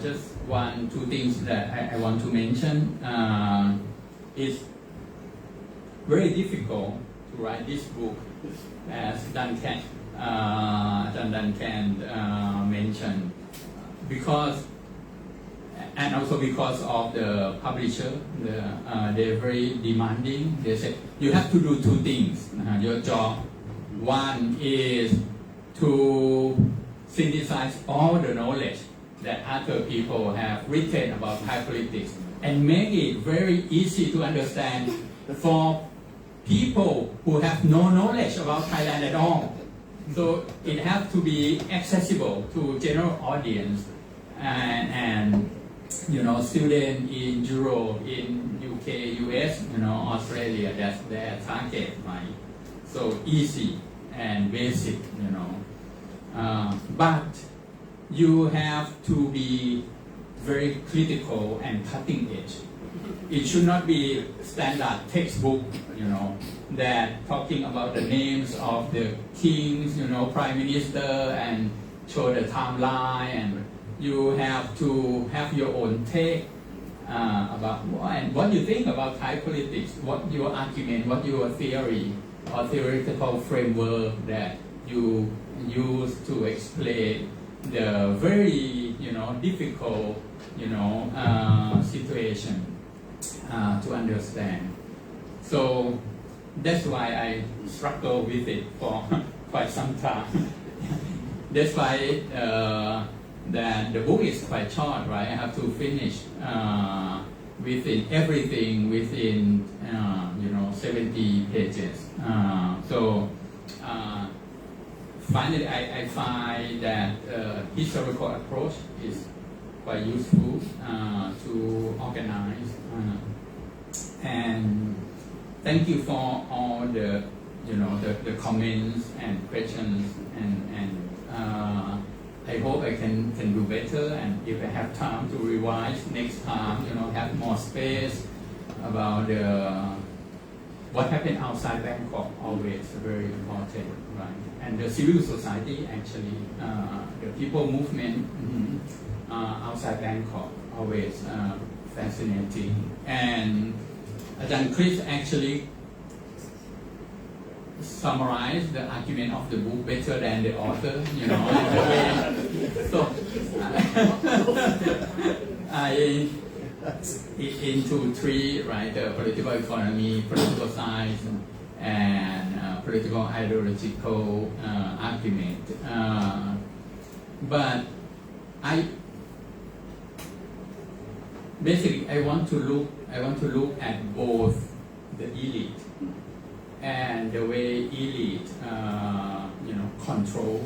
S4: just two things that I want to mention. It's very difficult to write this book, as Duncan mentioned, because of the publisher. They're very demanding. They say you have to do two things. Your job, one is to synthesize all the knowledge that other people have written about Thai politics and make it very easy to understand for people who have no knowledge about Thailand at all. So it has to be accessible to general audience and students in Europe, in UK, US, Australia. That's their target, right? So easy and basic, but you have to be very critical and cutting edge. It should not be standard textbook, that talking about the names of the kings, prime minister, and show the timeline, and you have to have your own take about what you think about Thai politics, what your argument, what your theory or theoretical framework that you use to explain the very difficult situation to understand. So that's why I struggle with it for quite some time. That's why that the book is quite short, right? I have to finish within everything within 70 pages. So finally, I find that historical approach is quite useful to organize. And thank you for all the the comments and questions, and I hope I can do better, and if I have time to revise next time, have more space about what happened outside Bangkok, always very important, right? And the civil society, actually, the people movement outside Bangkok, always fascinating. And Ajahn Chris actually summarize the argument of the book better than the author, So I into three, right? The political economy, political science, and political ideological argument. But I want to look at both the elite and the way elite, control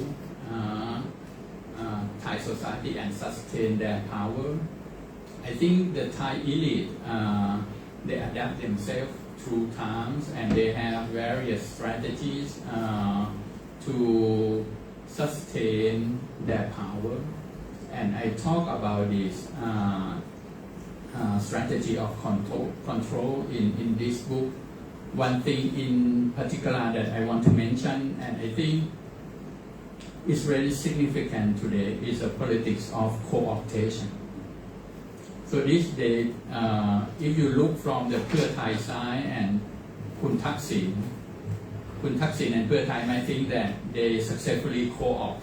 S4: Thai society and sustain their power. I think the Thai elite, they adapt themselves through times, and they have various strategies to sustain their power. And I talk about this strategy of control in this book. One thing in particular that I want to mention, and I think is very significant today, is the politics of co-optation. So these days, if you look from the Pheu Thai side and Kun Thaksin and Pheu Thai might think that they successfully co-opt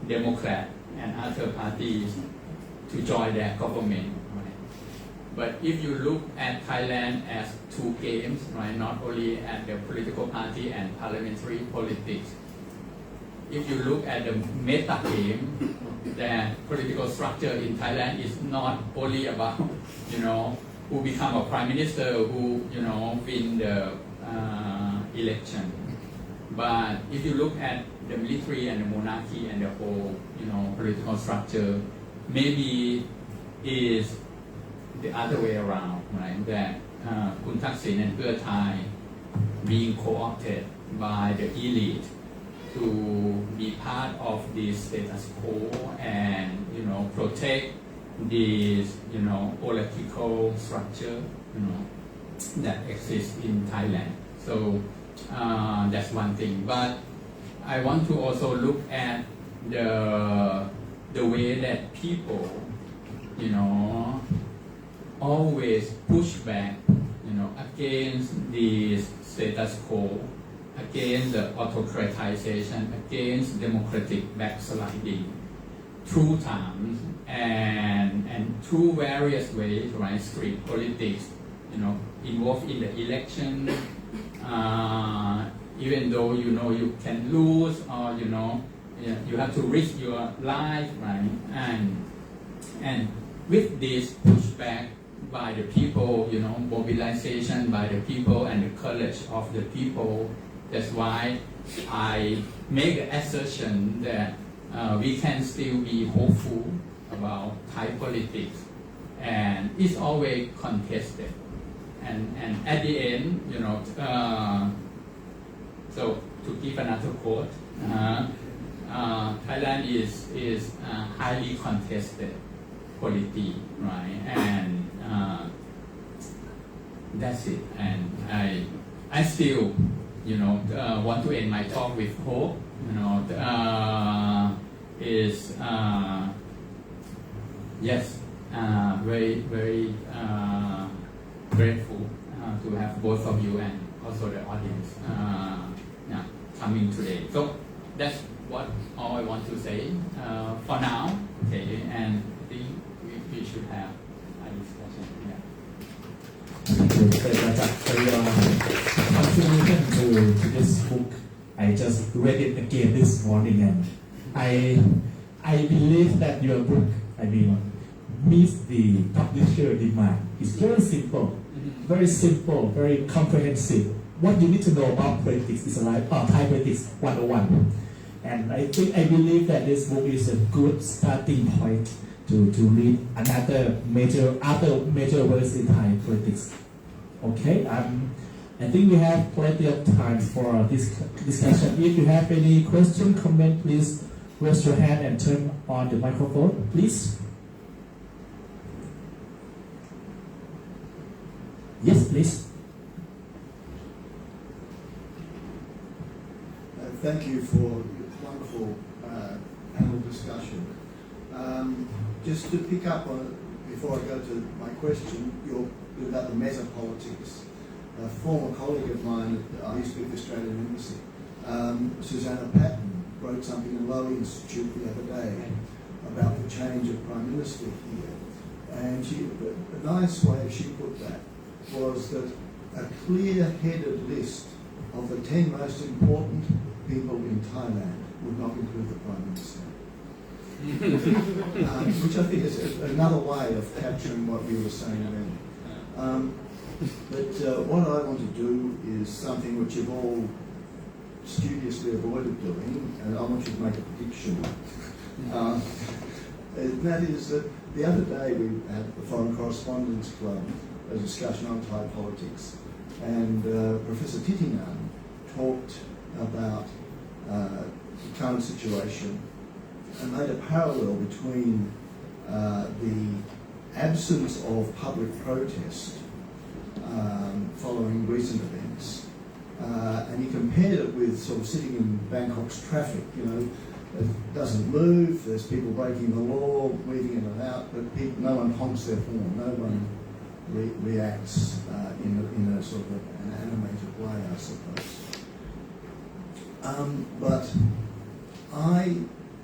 S4: Democrat and other parties to join their government. But if you look at Thailand as two games, right, not only at the political party and parliamentary politics, if you look at the meta game, that political structure in Thailand is not only about, who become a prime minister, who, win the election. But if you look at the military and the monarchy and the whole, political structure, maybe is the other way around, right? That Kun Thaksin and Pheu Thai being co-opted by the elite to be part of this status quo and protect this political structure that exists in Thailand. So that's one thing. But I want to also look at the way that people always push back against this status quo, against the autocratization, against democratic backsliding through times and through various ways, right? Street politics, involved in the election, even though you can lose, or you have to risk your life, right? And with this pushback by the people, mobilization by the people and the courage of the people, that's why I make the assertion that we can still be hopeful about Thai politics, and it's always contested. And at the end, so to give another quote, Thailand is highly contested polity, right? And that's it. And I still, want to end my talk with hope. Yes, very, very grateful to have both of you and also the audience coming today. So that's all I want to say for now. Okay, and I think we should have a discussion.
S1: Thank you very much for your contribution to this book. I just read it again this morning, and I believe that your book, meets the publisher demand. It's very simple, very comprehensive. What you need to know about politics is like Thai politics 101. And I believe that this book is a good starting point to read other major works in Thai politics. Okay, I think we have plenty of time for this discussion. If you have any question, comment, please raise your hand and turn on the microphone, please. Yes, please.
S5: Thank you for your wonderful panel discussion. Just to pick up on, before I go to my question, about the meta-politics. A former colleague of mine, I used to be at the Australian Embassy, Susanna Patton, wrote something in Lowy Institute the other day about the change of Prime Minister here. And a nice way she put that was that a clear-headed list of the 10 most important people in Thailand would not include the Prime Minister. Which I think is another way of capturing what you were saying then. But what I want to do is something which you've all studiously avoided doing, and I want you to make a prediction. And that is that the other day we had the Foreign Correspondents Club, a discussion on Thai politics, and Professor Titinan talked about the current situation and made a parallel between the absence of public protest following recent events, and he compared it with sort of sitting in Bangkok's traffic. It doesn't move, there's people breaking the law, weaving in and out, but no one honks their horn, no one reacts in a sort of an animated way, I suppose. But I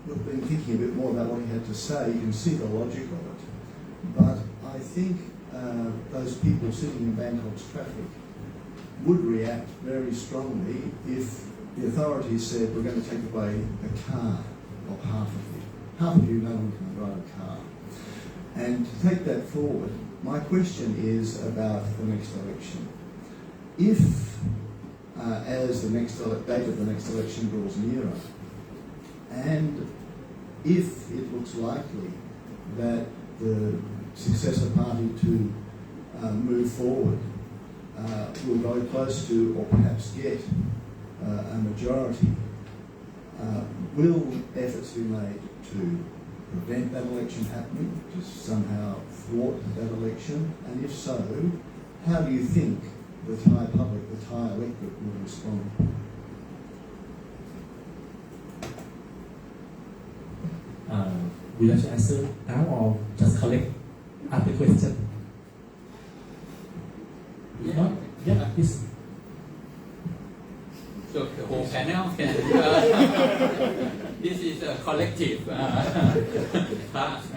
S5: have been thinking a bit more about what he had to say. You can see the logic of it. But I think those people sitting in Bangkok's traffic would react very strongly if the authorities said, we're going to take away a car of half of you. Half of you, no one can drive a car. And to take that forward, my question is about the next election. If, as the next date of the next election draws nearer, and if it looks likely that the successor party to move forward will go close to, or perhaps get, a majority, will efforts be made to prevent that election happening, to somehow thwart that election? And if so, how do you think the Thai public, the Thai electorate will respond?
S1: Would you like to answer now or just collect after question? No? Yeah, please.
S4: So the whole panel can. This is a collective task.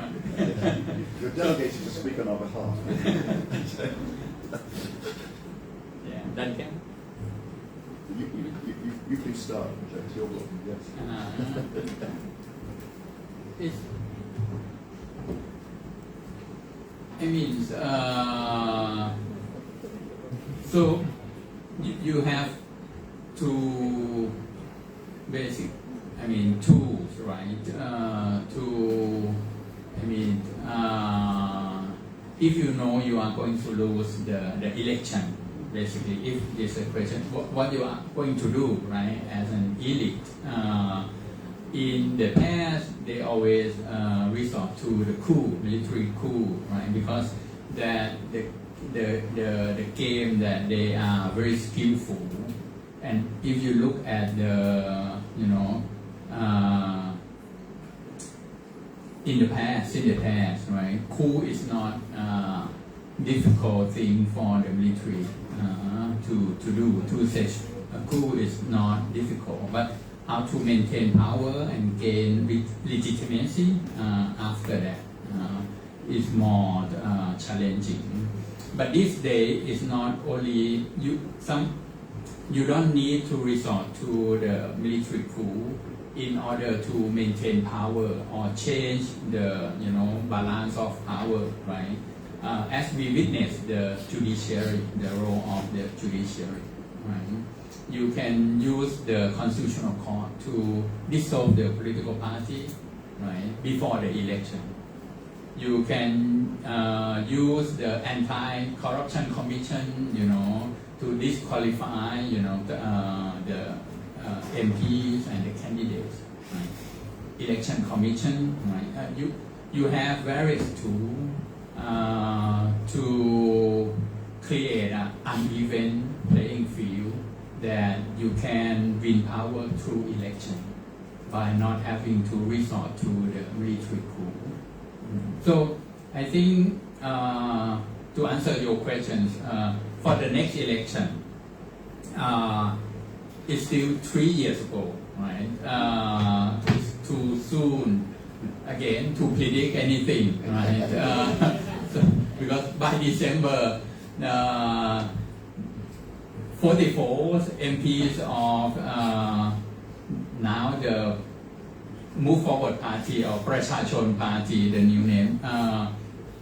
S2: You're delegated to speak on our behalf.
S4: Yeah, Duncan.
S2: You please start. It's your book. Yes.
S4: So you have two basic, tools, right? If you know you are going to lose the election, basically, if there's a question, what you are going to do, right, as an elite. In the past, they always resort to the coup, military coup, right? Because that the game that they are very skillful, and if you look at the in the past, right? Coup is not a difficult thing for the military to do. To say a coup is not difficult, but how to maintain power and gain legitimacy after that is more challenging. But this day is not only you don't need to resort to the military coup in order to maintain power or change the balance of power, right? As we witness the judiciary, the role of the judiciary, right? You can use the constitutional court to dissolve the political party, right, before the election. You can use the anti-corruption commission, to disqualify, the MPs and the candidates, right? Election commission, right? You have various tools to create an uneven playing field that you can win power through election by not having to resort to the military coup. So I think to answer your questions, for the next election, it's still 3 years ago, right? It's too soon again to predict anything, right? Because by December, 44 MPs of now the Move Forward Party or Prachachon Party, the new name,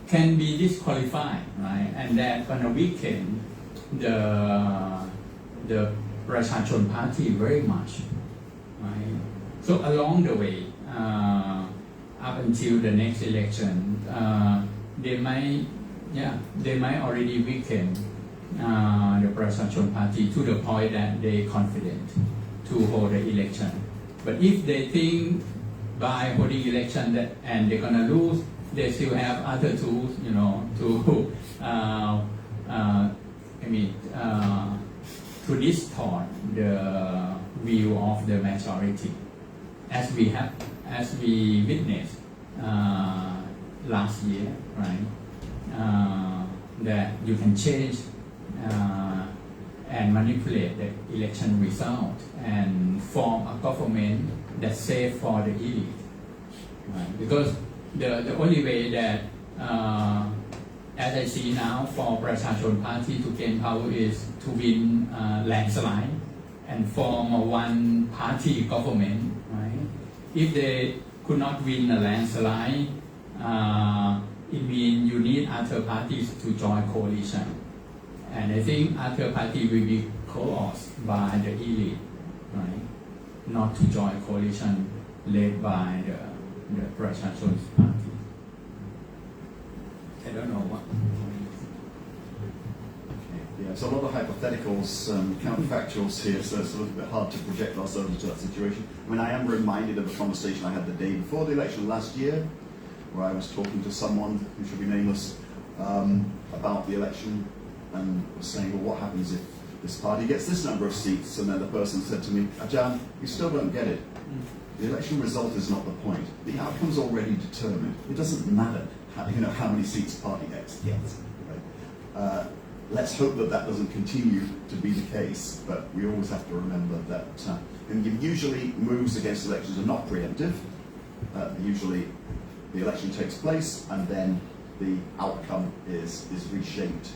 S4: can be disqualified, right? And that on a weekend, the Prachachon Party very much, right? So along the way, up until the next election, they might already weaken the Prachachon Party to the point that they're confident to hold the election. But if they think by holding election and they're gonna lose, they still have other tools, to distort the view of the majority, as we witnessed last year, right? That you can change and manipulate the election result and form a government that's safe for the elite, right? Because the only way that, as I see now, for Prachachon Party to gain power is to win landslide and form a one-party government, right? If they could not win a landslide, it means you need other parties to join coalition. And I think other parties will be coerced by the elite, right? Not to join coalition led by the Prachachon Party. I don't know what.
S2: Yeah, so a lot of hypotheticals, counterfactuals here, so it's a little bit hard to project ourselves into that situation. I mean, I am reminded of a conversation I had the day before the election last year, where I was talking to someone who should be nameless about the election, and was saying, well, what happens if this party gets this number of seats? And then the person said to me, Ajahn, you still don't get it. The election result is not the point. The outcome's already determined. It doesn't matter how many seats party X gets. Right? Let's hope that that doesn't continue to be the case, but we always have to remember that usually moves against elections are not preemptive. Usually the election takes place and then the outcome is reshaped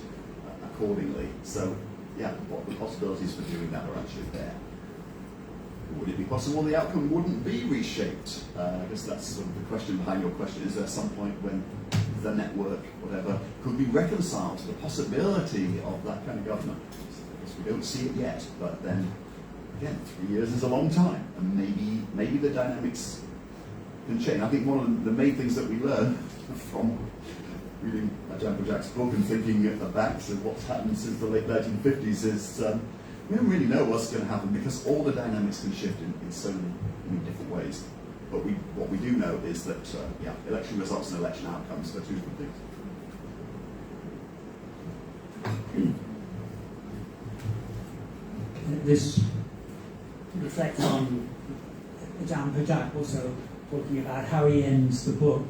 S2: accordingly. So, yeah, what the possibilities for doing that are actually there. Would it be possible the outcome wouldn't be reshaped? I guess that's sort of the question behind your question. Is there some point when the network, whatever, could be reconciled to the possibility of that kind of government? I guess we don't see it yet, but then, again, 3 years is a long time, and maybe the dynamics can change. I think one of the main things that we learn from reading Ajahn Brajak's book and thinking back to what's happened since the late 1950s is we don't really know what's going to happen because all the dynamics can shift in so many different ways. But what we do know is that, election results and election outcomes are two different things.
S3: This reflects on Ajahn Brajak also talking about how he ends the book.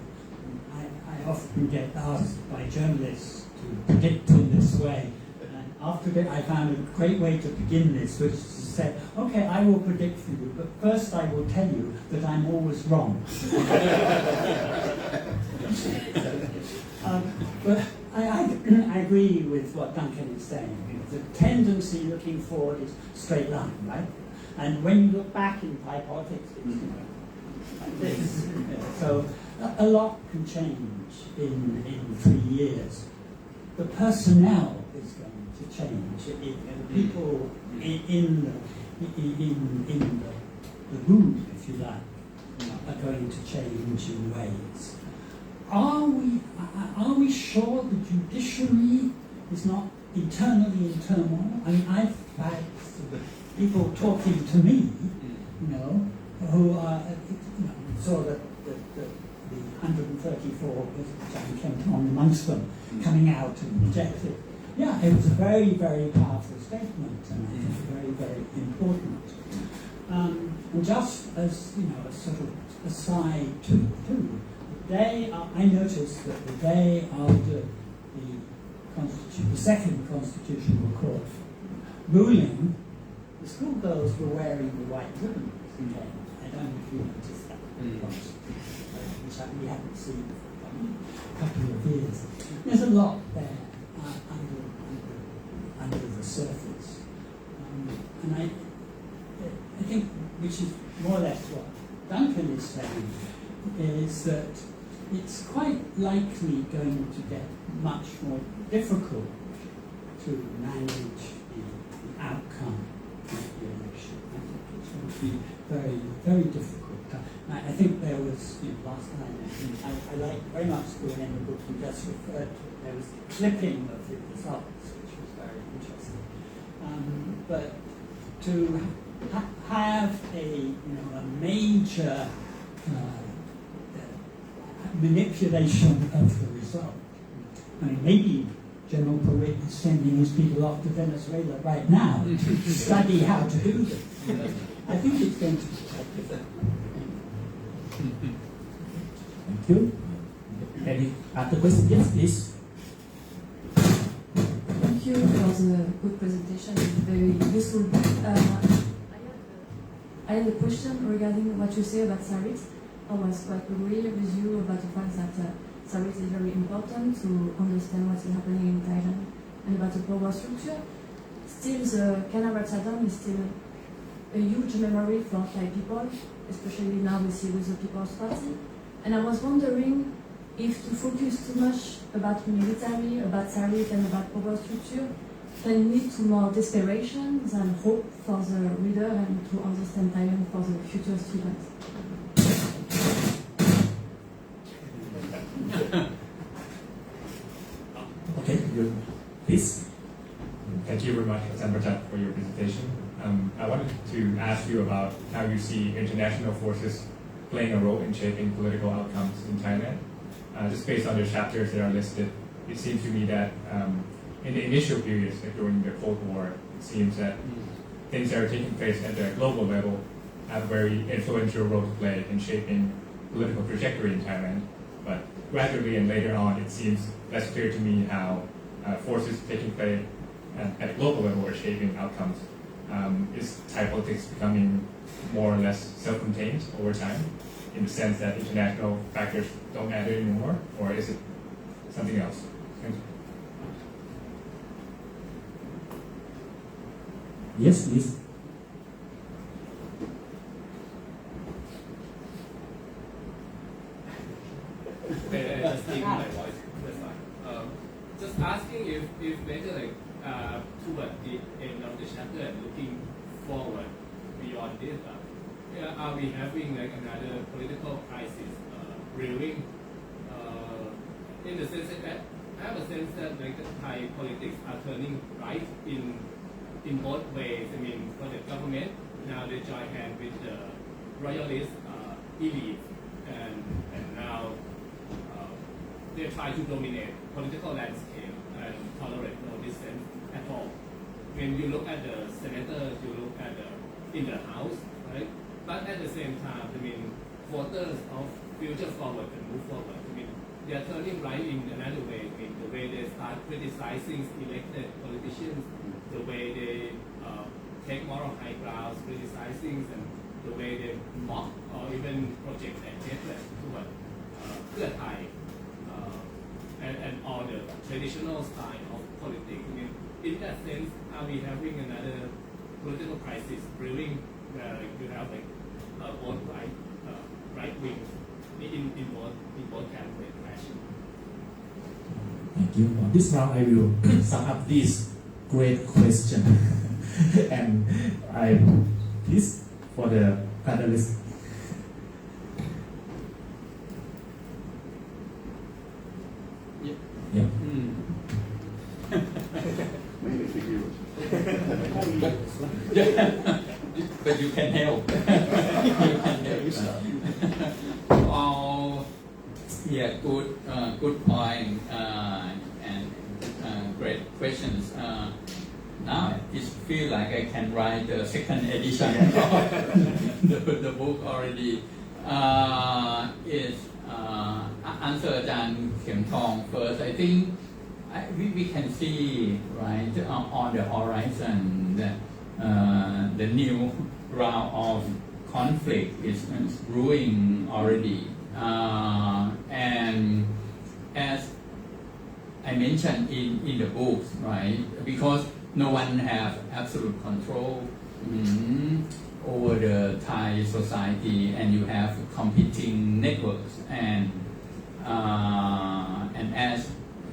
S3: I often get asked by journalists to predict in this way. And after that, I found a great way to begin this, which is to say, okay, I will predict for you, but first I will tell you that I'm always wrong. But I agree with what Duncan is saying. You know, the tendency looking forward is straight line, right? And when you look back in Thai politics, it's, you know, like this. So a lot can change in 3 years. The personnel is going to change. The people in the room, if you like, are going to change in ways. Are we sure the judiciary is not internally in turmoil? I mean, I've had people talking to me, you know, who are, you know, saw the 134, which came on amongst them, coming out and rejected. Yeah, it was a very, very powerful statement, and I think very, very important. And just as, you know, a sort of aside to I noticed that the day after the second constitutional court ruling, the schoolgirls were wearing the white ribbons again. I don't know if you noticed that, which we haven't seen for a couple of years. There's a lot there under the surface, and I think, which is more or less what Duncan is saying, is that it's quite likely going to get much more difficult to manage the outcome of the election. I think it's going to be very, very difficult. I think there was, you know, last time, I like very much the way in the book you just referred to, there was a clipping of the results, which was very interesting. But to have a major manipulation of the result. I mean, maybe General Pawit is sending his people off to Venezuela right now to study how to do this. I think it's going to be quite difficult.
S1: Thank you. Any other questions? Yes, please.
S6: Thank you for the good presentation. It's very useful. I have a question regarding what you say about Sarit. I was quite agree with you about the fact that Sarit is very important to understand what is happening in Thailand and about the power structure. Still, the Kanarasadam is still a huge memory for Thai people, especially now we see with the People's Party. And I was wondering if to focus too much about military, about Sarit and about power structure can lead to more desperation than hope for the reader and to understand Thailand for the future students.
S1: Okay, good. Please.
S7: Thank you very much, Samprajat, for your presentation. I wanted to ask you about how you see international forces playing a role in shaping political outcomes in Thailand. Just based on the chapters that are listed, it seems to me that in the initial periods, like during the Cold War, it seems that things that are taking place at the global level have a very influential role to play in shaping political trajectory in Thailand. But gradually and later on, it seems less clear to me how forces taking place at a global level are shaping outcomes. Is Thai politics becoming more or less self-contained over time, in the sense that international factors don't matter anymore, or is it something else? Thank you.
S1: Yes, please.
S8: Just giving my voice. That's fine. Just asking if later, like toward the end of the chapter and looking forward beyond this, are we having like another political crisis brewing? In the sense that I have a sense that like the Thai politics are turning right in both ways. I mean, for the government now they join hands with the royalist elite, and now they try to dominate political landscape and tolerate no dissent at all. When you look at the senators, you look at in the House, right? But at the same time, I mean, voters of future forward and move forward. I mean, they are turning right in another way. I mean, the way they start criticizing elected politicians, the way they take moral high grounds, criticizing, and the way they mock or even project their hatred toward Thai and all the traditional style of politics. I mean, in that sense, are we having another political crisis brewing where you have like both right wing in both camps like clashing?
S1: Thank you. On this round, I will sum up this great question, and I please for the panelists. Yeah.
S2: Maybe for you.
S4: But you can help. You can help. Oh, yeah, good point and great questions. Now it feels like I can write the second edition of the book already. Answer อาจารย์เข็มทอง first. I think we can see right on the horizon that the new round of conflict is brewing already, and as I mentioned in the books, right, because no one have absolute control over the Thai society, and you have competing networks, and as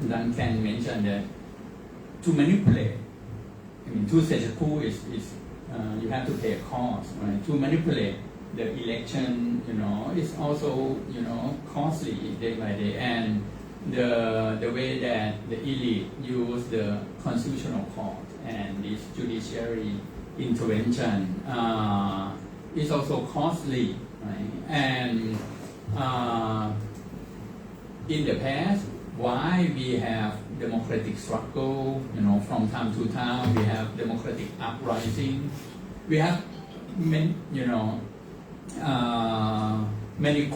S4: Duncan mentioned, that to manipulate, I mean, to set a coup is you have to pay a cost, right? To manipulate the election, is also costly day by day, and the way that the elite use the constitutional court and this judiciary intervention is also costly, right? And in the past, why we have democratic struggle, from time to time, we have democratic uprising, we have many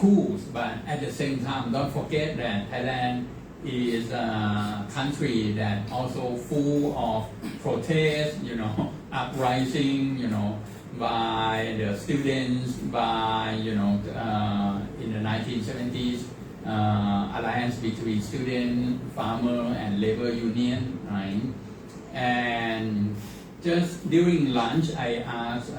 S4: coups, but at the same time, don't forget that Thailand is a country that also full of protests, uprising, by the students, by, in the 1970s, alliance between student, farmer, and labor union, right? And just during lunch, I asked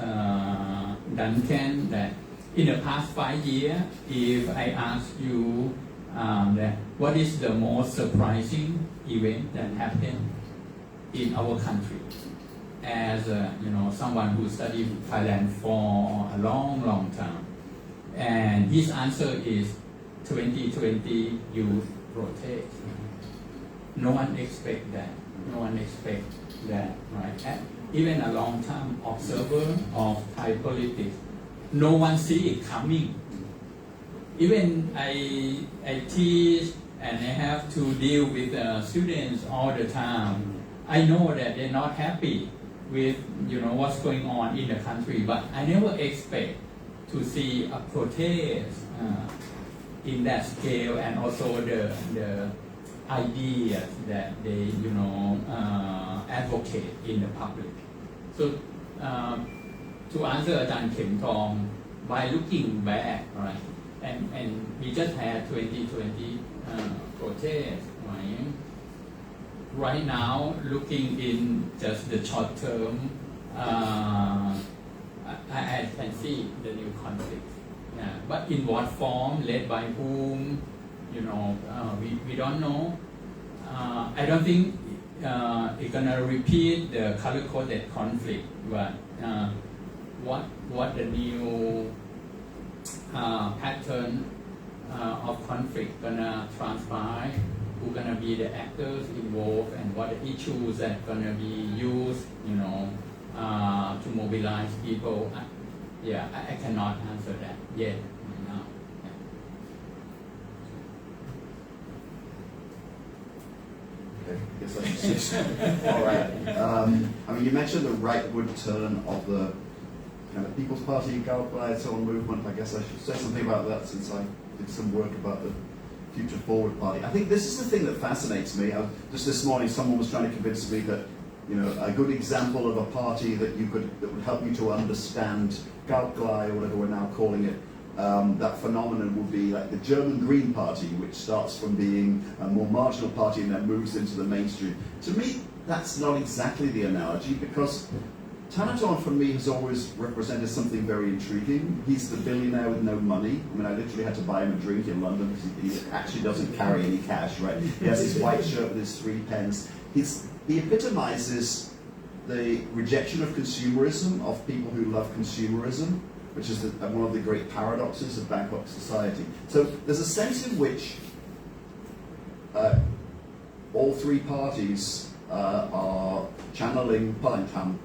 S4: Duncan that in the past 5 years, if I ask you that what is the most surprising event that happened in our country, as someone who studied Thailand for a long time, and his answer is 2020 youth protest. No one expect that. No one expect that, right? And even a long-time observer of Thai politics, no one see it coming. Even I teach and I have to deal with students all the time. I know that they're not happy with what's going on in the country, but I never expect to see a protest in that scale, and also the ideas that they advocate in the public. So to answer อาจารย์เข็มทอง by looking back, right, and we just had 2020 protest, right now looking in just the short term, I can see the new conflict. Yeah, but in what form, led by whom, we don't know. I don't think it's gonna repeat the color-coded conflict, but what the new pattern of conflict gonna transpire, who gonna be the actors involved, and what the issues that gonna be used, to mobilize people. Yeah, I cannot answer that yet. Now.
S2: Okay, yes, all right. I mean, you mentioned the rightward turn of the kind of People's Party, Galway, so on movement. I guess I should say something about that since I did some work about the Future Forward Party. I think this is the thing that fascinates me. Just this morning, someone was trying to convince me that a good example of a party that would help you to understand Galway, or whatever we're now calling it, that phenomenon would be like the German Green Party, which starts from being a more marginal party and then moves into the mainstream. To me, that's not exactly the analogy, because Thanaton for me has always represented something very intriguing. He's the billionaire with no money. I mean, I literally had to buy him a drink in London because he actually doesn't carry any cash, right? He has his white shirt with his 3 pence. He epitomizes the rejection of consumerism, of people who love consumerism, which is one of the great paradoxes of Bangkok society. So there's a sense in which all 3 parties are channeling Palangtam.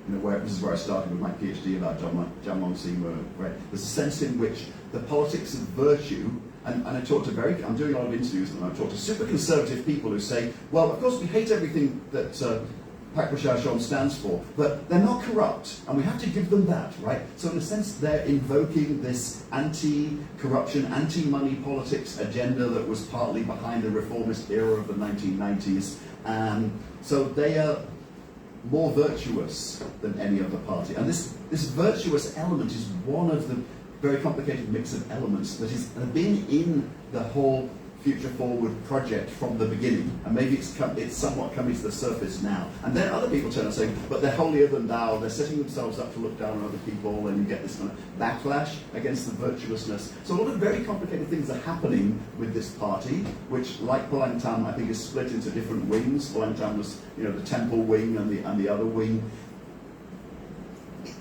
S2: You know, this is where I started with my PhD about Jamong Sima, right? There's a sense in which the politics of virtue, and I talk to I'm doing a lot of interviews and I talk to super conservative people who say, well, of course we hate everything that Pak Prachashon stands for, but they're not corrupt, and we have to give them that, right? So in a sense, they're invoking this anti-corruption, anti-money politics agenda that was partly behind the reformist era of the 1990s. So they are more virtuous than any other party. And this virtuous element is one of the very complicated mix of elements that has been in the whole Future Forward project from the beginning. And maybe it's somewhat coming to the surface now. And then other people turn and say, but they're holier than thou, they're setting themselves up to look down on other people, and you get this kind of backlash against the virtuousness. So a lot of very complicated things are happening with this party, which, like Palangtam, I think is split into different wings. Palangtam was, you know, the temple wing and the other wing.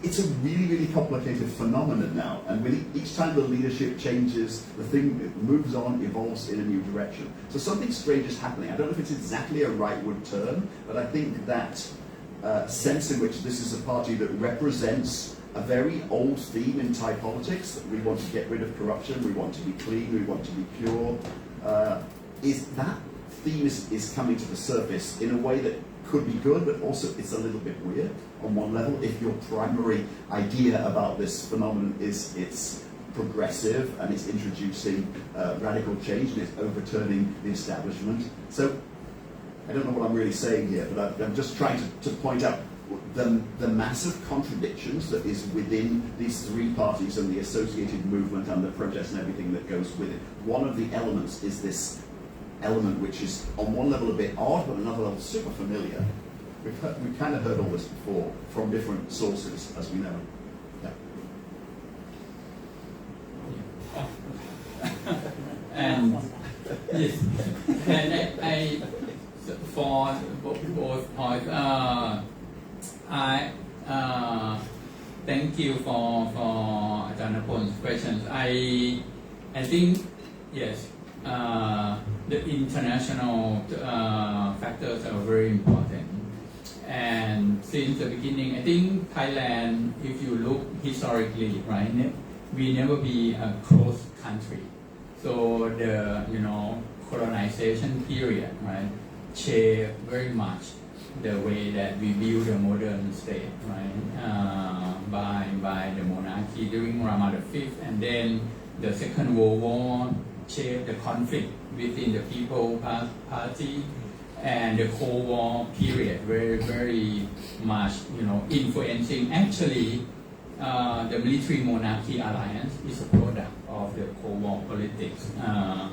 S2: It's a really, really complicated phenomenon now, and with each time the leadership changes, the thing moves on, evolves in a new direction. So something strange is happening. I don't know if it's exactly a rightward turn, but I think that sense in which this is a party that represents a very old theme in Thai politics, that we want to get rid of corruption, we want to be clean, we want to be pure, is that theme is coming to the surface in a way that could be good, but also it's a little bit weird on one level if your primary idea about this phenomenon is it's progressive and it's introducing radical change and it's overturning the establishment. So I don't know what I'm really saying here, but I'm just trying to point out the massive contradictions that is within these 3 parties and the associated movement and the protest and everything that goes with it. One of the elements is this element which is on one level a bit odd, but another level super familiar. We've kind of heard all this before from different sources, as we know. Yeah.
S4: And yes, and I for both points, I thank you for Ajahn questions. I think yes. The international factors are very important, and since the beginning, I think Thailand, if you look historically, right, we never be a closed country. So the colonization period, right, shaped very much the way that we view the modern state, right, by the monarchy during Rama V, and then the Second World War shaped the conflict within the People's Party, and the Cold War period very, very much, influencing. Actually, the military monarchy alliance is a product of the Cold War politics. And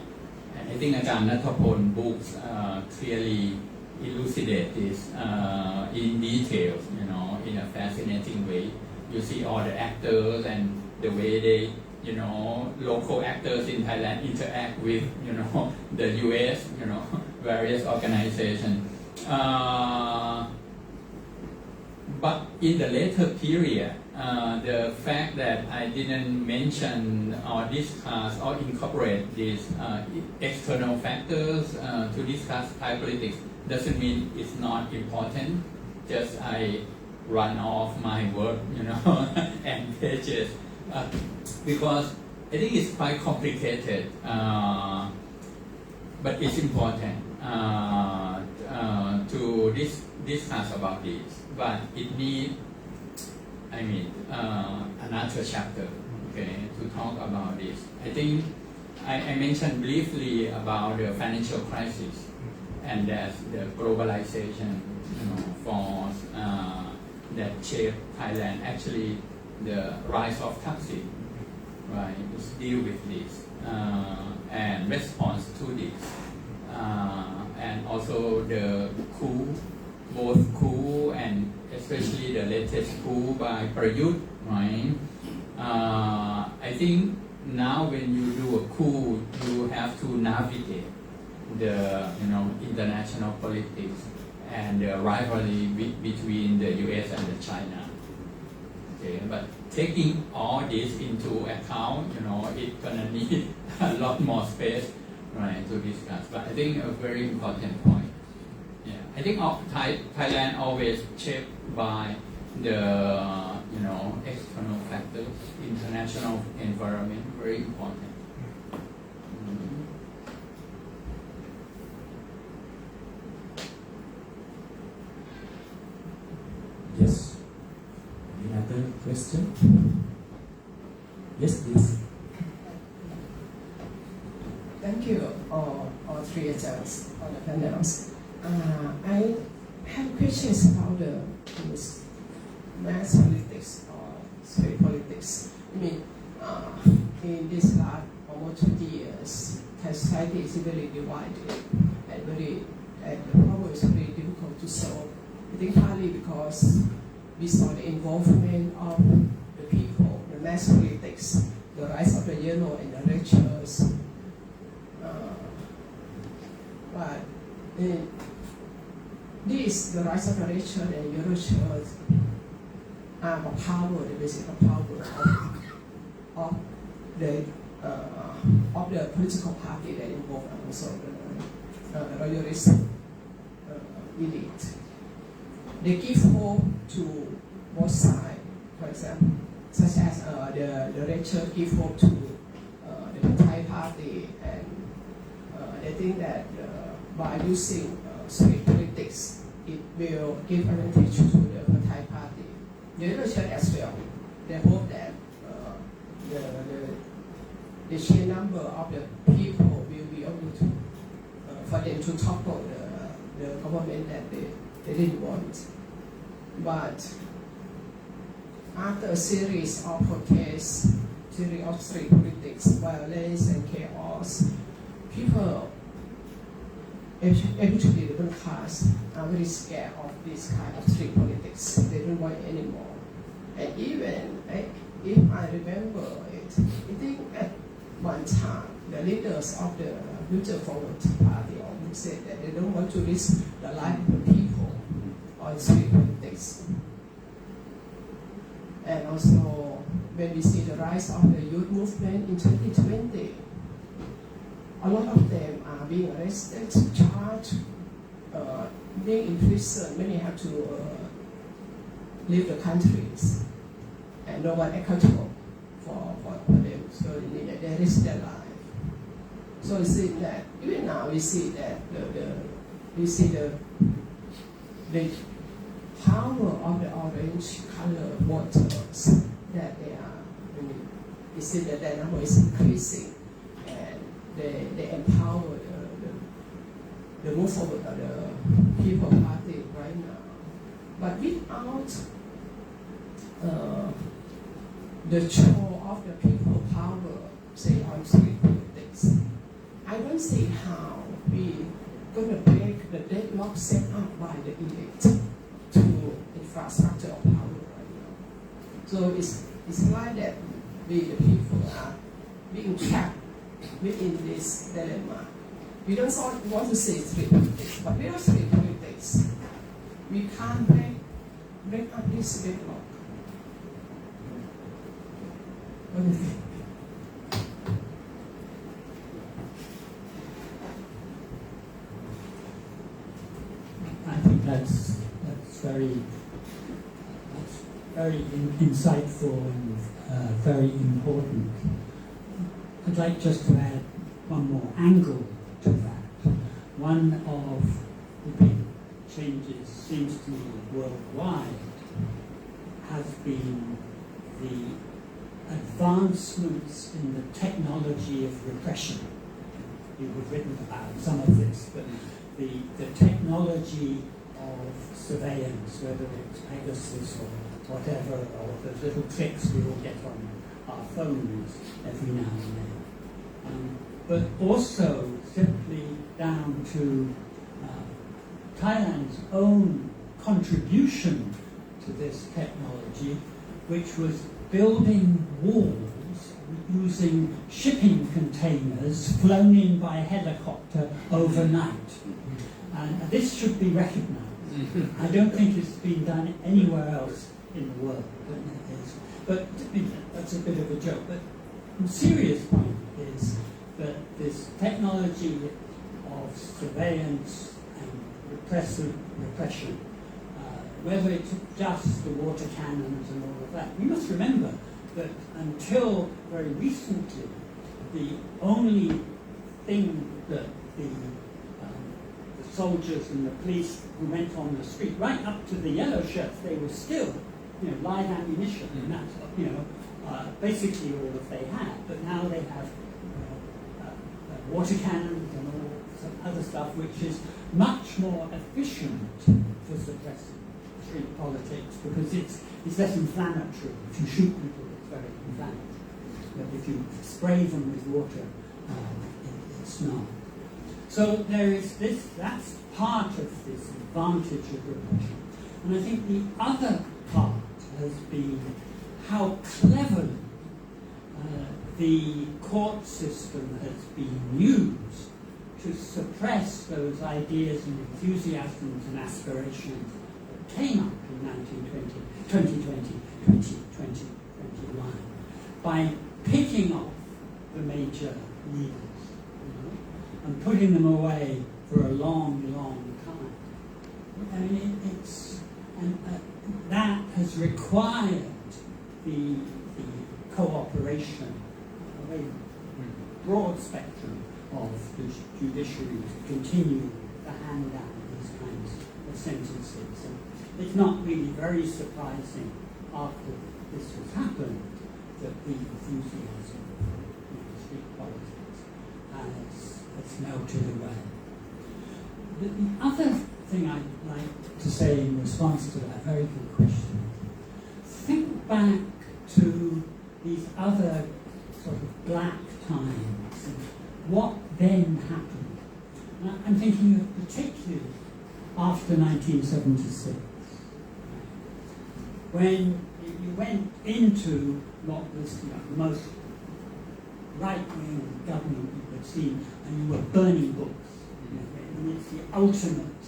S4: I think Ajahn Nathapol's books clearly elucidate this in details, in a fascinating way. You see all the actors and the way they local actors in Thailand interact with, the US, various organizations. But in the later period, the fact that I didn't mention or discuss or incorporate these external factors to discuss Thai politics doesn't mean it's not important. Just I run off my work, and pages. Because I think it's quite complicated, but it's important to discuss about this. But it needs, another chapter, okay, to talk about this. I think I mentioned briefly about the financial crisis, and that's the globalization, force that shaped Thailand. Actually, the rise of taxi right, is deal with this and response to this, and also the coup, both coup and especially the latest coup by Prayut, right? I think now when you do a coup, you have to navigate the international politics and the rivalry between the U.S. and the China. Okay, but taking all this into account, it's gonna need a lot more space, right, to discuss. But I think a very important point. Yeah, I think Thailand always shaped by the external factors, international environment, very important.
S1: Yes. Any other question? Yes, please.
S9: Thank you, all three judges on the panels. I have questions about the mass politics or street politics. I mean, in this last almost 20 years, society is very divided and the problem is very difficult to solve. I think partly because we saw the involvement of the people, the mass politics, the rise of the yellow and the red shirts. But the rise of the red shirt and yellow shirts are the power, the basic power of the political party that involved also the royalist elite. They give hope to both sides, for example, such as the red shirt give hope to the Thai party, and they think that by using street politics, it will give advantage to the Thai party. The yellow shirt as well, they hope that the sheer number of the people will be able to, for them to topple the government that they didn't want. But after a series of protests, series of street politics, violence and chaos, people, especially the middle class, are very scared of this kind of street politics. They don't want it anymore. And even, if I remember it, I think at one time, the leaders of the Future Forward Party always said that they don't want to risk the life of the people on street politics. And also, when we see the rise of the youth movement in 2020, a lot of them are being arrested, charged, being in prison. Many have to leave the countries, and no one accountable for them. So they risk their life. So you see that even now we see that the power of the orange color voters that they are. You see that their number is increasing, and they empower the move forward of the People Party right now. But without the show of the people power, say on street politics, I don't see how we going to break the deadlock set up by the elite to infrastructure of power right now. So it's like that we, the people, are being trapped within this dilemma. We don't want to say street politics, but without street politics, we can't break up this deadlock. What do you think?
S3: I think that's very insightful and very important. I'd like just to add one more angle to that. One of the big changes seems to me worldwide has been the advancements in the technology of repression. You have written about some of this, but the technology of surveillance, whether it's Pegasus or whatever, or the little tricks we all get our phones every now and then. But also simply down to Thailand's own contribution to this technology, which was building walls using shipping containers flown in by helicopter overnight. And this should be recognized. I don't think it's been done anywhere else in the world. But that's a bit of a joke. But the serious point is that this technology of surveillance and repression, whether it's just the water cannons and all of that, we must remember that until very recently, the only thing that the soldiers and the police who went on the street, right up to the yellow shirts, they were still, live ammunition, and that's, basically all that they had. But now they have water cannons and all some other stuff, which is much more efficient for suppressing street politics because it's less inflammatory. If you shoot people, it's very inflammatory. But if you spray them with water, it's not. So there is this, that's part of this advantage of repression. And I think the other part has been how cleverly the court system has been used to suppress those ideas and enthusiasms and aspirations that came up in 2021 by picking off the major leaders and putting them away for a long, long time. I mean, that has required the cooperation, a very broad spectrum of the judiciary to continue to hand down these kinds of sentences. And it's not really very surprising after this has happened that the enthusiasm for street politics has melted away. The other thing I'd like to say in response to that very good question, think back to these other sort of black times and what then happened. And I'm thinking of particularly after 1976, when you went into what was the most right-wing government you had seen, and you were burning books. And it's the ultimate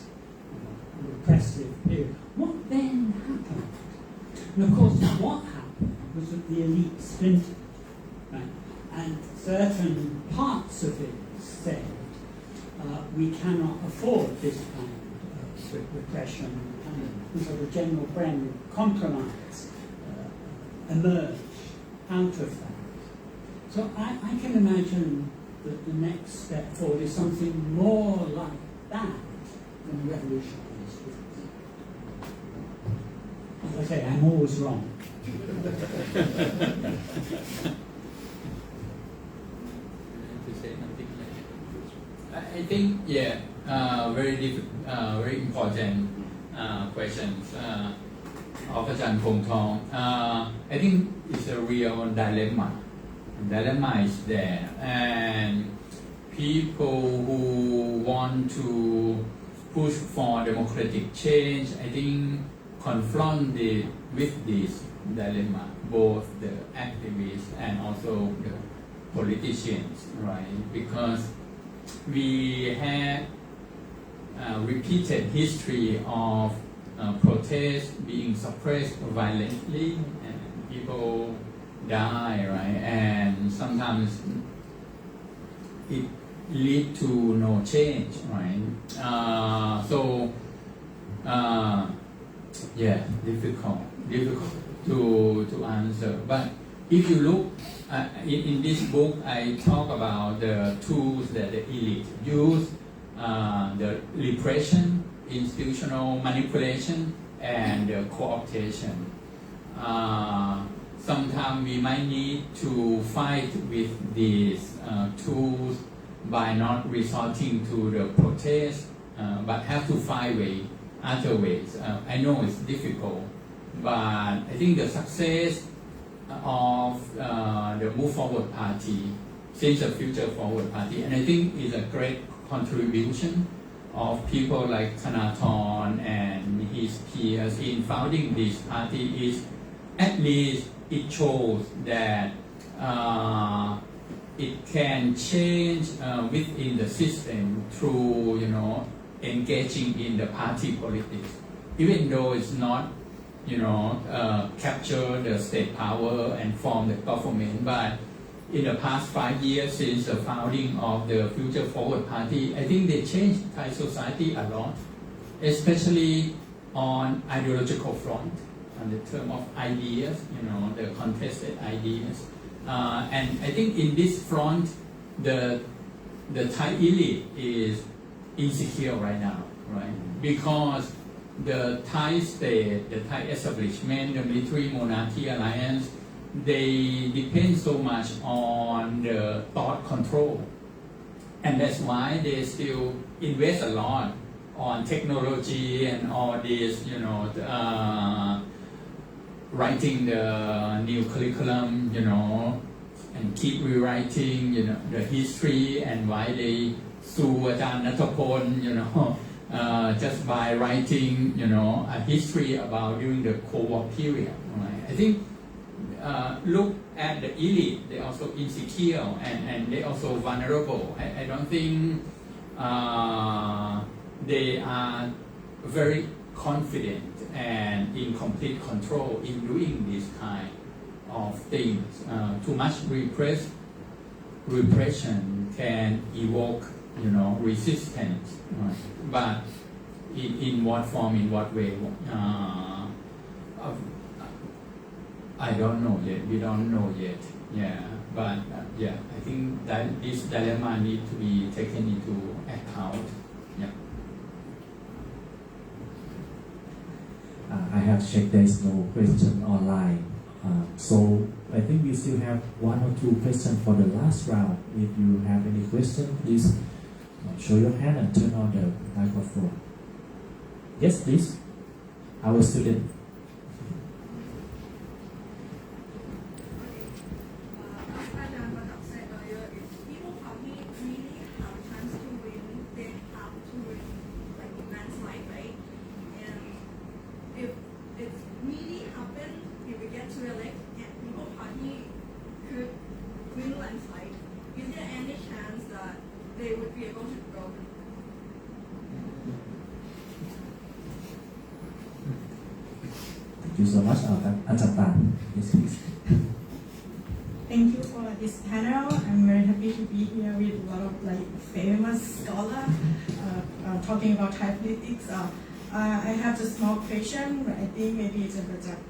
S3: repressive period. What then happened? And of course, what happened was that the elite splintered, right? And certain parts of it said, we cannot afford this kind of repression, and sort of general brand of compromise emerged out of that. So I can imagine that the next step forward is something more like that than revolutionary streets. As I say, I'm always wrong.
S4: I think, very important questions of Ajahn Pong Thong. I think it's a real dilemma. Dilemma is there, and people who want to push for democratic change, I think, confront with this dilemma, both the activists and also the politicians, right? Because we have repeated history of protests being suppressed violently, and people die, right? And sometimes it lead to no change, right? Difficult to answer. But if you look in this book, I talk about the tools that the elite use, the repression, institutional manipulation, and the cooptation. Sometimes we might need to fight with these tools by not resorting to the protest, but have to find other ways. I know it's difficult, but I think the success of the Move Forward Party since the Future Forward Party, and I think it's a great contribution of people like Thanathorn and his peers in founding this party. Is at least it shows that it can change within the system through engaging in the party politics, even though it's not capture the state power and form the government. But in the past 5 years since the founding of the Future Forward Party, I think they changed Thai society a lot, especially on ideological front, on the term of ideas, the contested ideas. And I think in this front, the Thai elite is insecure right now, right? Because the Thai state, the Thai establishment, the military monarchy alliance, they depend so much on the thought control. And that's why they still invest a lot on technology and all this, writing the new curriculum, and keep rewriting, the history, and why they sue Ajahn Nathapon, just by writing, a history about during the Cold War period. Right? I think look at the elite; they also insecure and they also vulnerable. I don't think they are very confident and in complete control in doing this kind of things. Too much repression can evoke, resistance. Right? But in what form, in what way? I don't know yet. We don't know yet. Yeah, but I think that this dilemma needs to be taken into account. Yeah.
S1: I have checked there is no question online. So I think we still have 1 or 2 questions for the last round. If you have any question, please show your hand and turn on the microphone. Yes, please. Our student. Thank you so much, Ajahn. Yes, please.
S10: Thank you for this panel. I'm very happy to be here with a lot of famous scholars talking about Thai politics. I have a small question. I think maybe it's a project.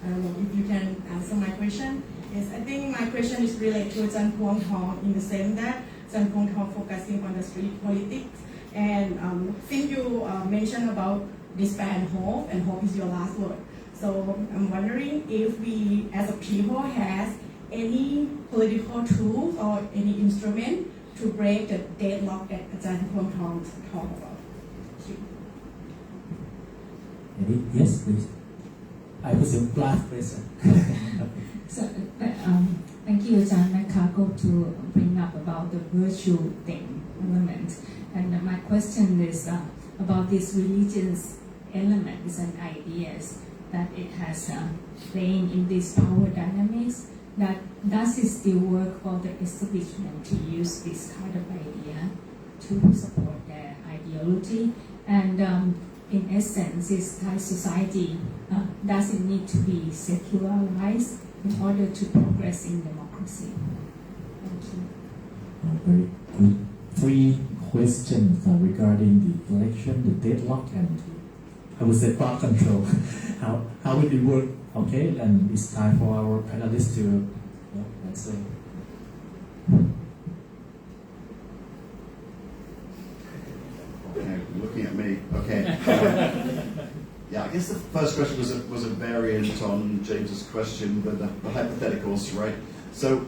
S10: I don't know if you can answer my question. Yes, I think my question is related to Ajahn Phuong Thong in the sense that Ajahn Phuong Thong focusing on the street politics. And since you mentioned about despair and hope is your last word. So I'm wondering if we as a people has any political tools or any instrument to break the deadlock that Ajahn Phuong Thong talked about. Thank you.
S1: Yes, please. I was in last question.
S11: So, thank you, Ajahn McCargo, to bring up about the virtue thing element. And my question is about these religious elements and ideas that it has playing in these power dynamics. That does it still work for the establishment to use this kind of idea to support their ideology? And in essence, is Thai society does it need to be secularized in order to progress in democracy? Thank you.
S1: Very good. 3 questions regarding the election, the deadlock, and I would say thought control. How will it work? Okay, and it's time for our panelists to answer.
S2: Okay, looking at me. Okay. Yeah, I guess the first question was a variant on James's question, but the hypotheticals, right? So,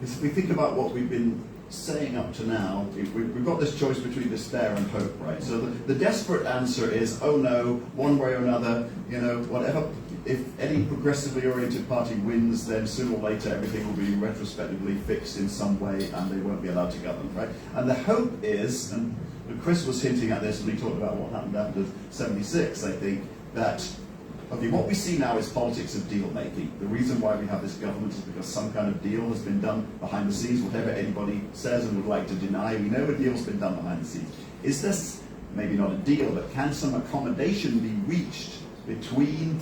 S2: if we think about what we've been saying up to now, we've got this choice between despair and hope, right? So the desperate answer is, oh no, one way or another, you know, whatever, if any progressively oriented party wins, then sooner or later everything will be retrospectively fixed in some way and they won't be allowed to govern, right? And the hope is, and Chris was hinting at this when he talked about what happened after 76, I think, that okay, what we see now is politics of deal making. The reason why we have this government is because some kind of deal has been done behind the scenes, whatever anybody says and would like to deny. We know a deal's been done behind the scenes. Is this maybe not a deal, but can some accommodation be reached between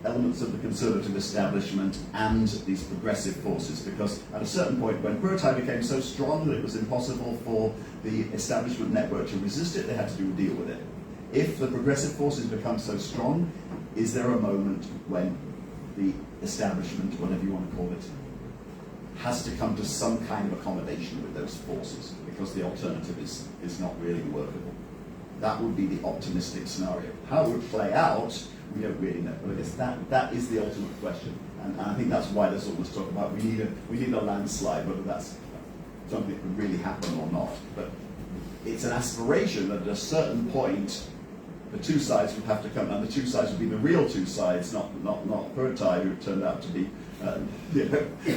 S2: elements of the conservative establishment and these progressive forces? Because at a certain point, when Kurotai became so strong that it was impossible for the establishment network to resist it, they had to do a deal with it. If the progressive forces become so strong, is there a moment when the establishment, whatever you want to call it, has to come to some kind of accommodation with those forces because the alternative is not really workable? That would be the optimistic scenario. How it would play out, we don't really know. But I guess that is the ultimate question. And I think that's why there's always talk about we need a landslide, whether that's something that could really happen or not. But it's an aspiration that at a certain point the two sides would have to come, and the two sides would be the real two sides, not Kurotai, who turned out to be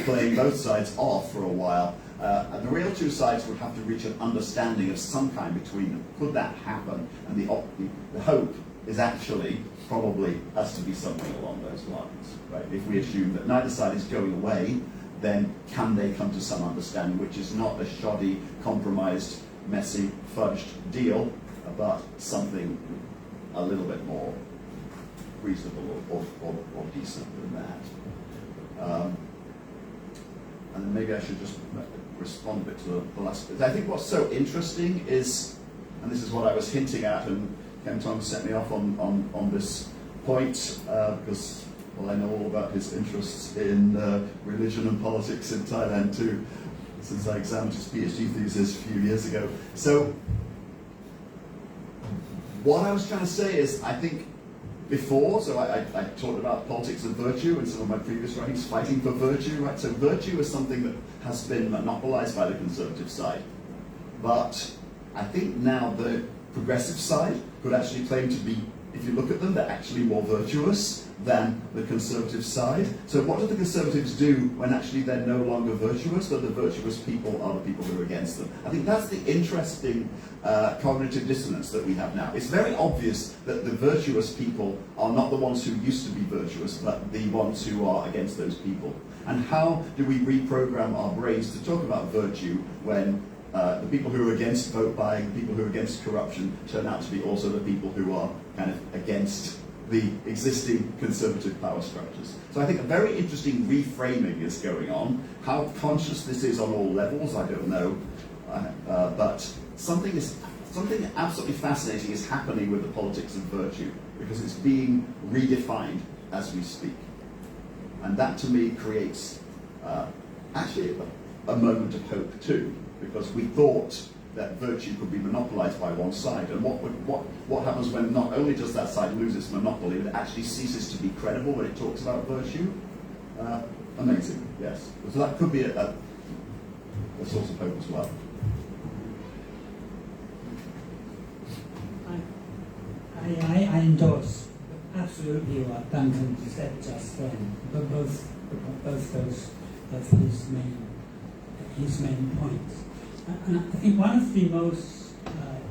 S2: playing both sides off for a while. And the real two sides would have to reach an understanding of some kind between them. Could that happen? And the hope is actually probably has to be something along those lines, right? If we assume that neither side is going away, then can they come to some understanding, which is not a shoddy, compromised, messy, fudged deal, but something a little bit more reasonable or decent than that. And then maybe I should just respond a bit to the last bit. I think what's so interesting is, and this is what I was hinting at, and Ken Tong set me off on this point, because, well, I know all about his interests in religion and politics in Thailand too, since I examined his PhD thesis a few years ago. So what I was trying to say is, I think before, so I talked about politics of virtue in some of my previous writings, fighting for virtue, right? So virtue is something that has been monopolized by the conservative side. But I think now the progressive side could actually claim to be, if you look at them, they're actually more virtuous than the conservative side. So what do the conservatives do when actually they're no longer virtuous, but the virtuous people are the people who are against them? I think that's the interesting cognitive dissonance that we have now. It's very obvious that the virtuous people are not the ones who used to be virtuous, but the ones who are against those people. And how do we reprogram our brains to talk about virtue when the people who are against vote buying, the people who are against corruption, turn out to be also the people who are kind of against the existing conservative power structures. So I think a very interesting reframing is going on. How conscious this is on all levels, I don't know. But something absolutely fascinating is happening with the politics of virtue, because it's being redefined as we speak. And that to me creates actually a moment of hope too, because we thought that virtue could be monopolized by one side. And what happens when not only does that side lose its monopoly, but it actually ceases to be credible when it talks about virtue? Amazing, yes. So that could be a source of hope as well.
S3: I endorse absolutely what Duncan said just then, but both those of his main points. And I think one of the most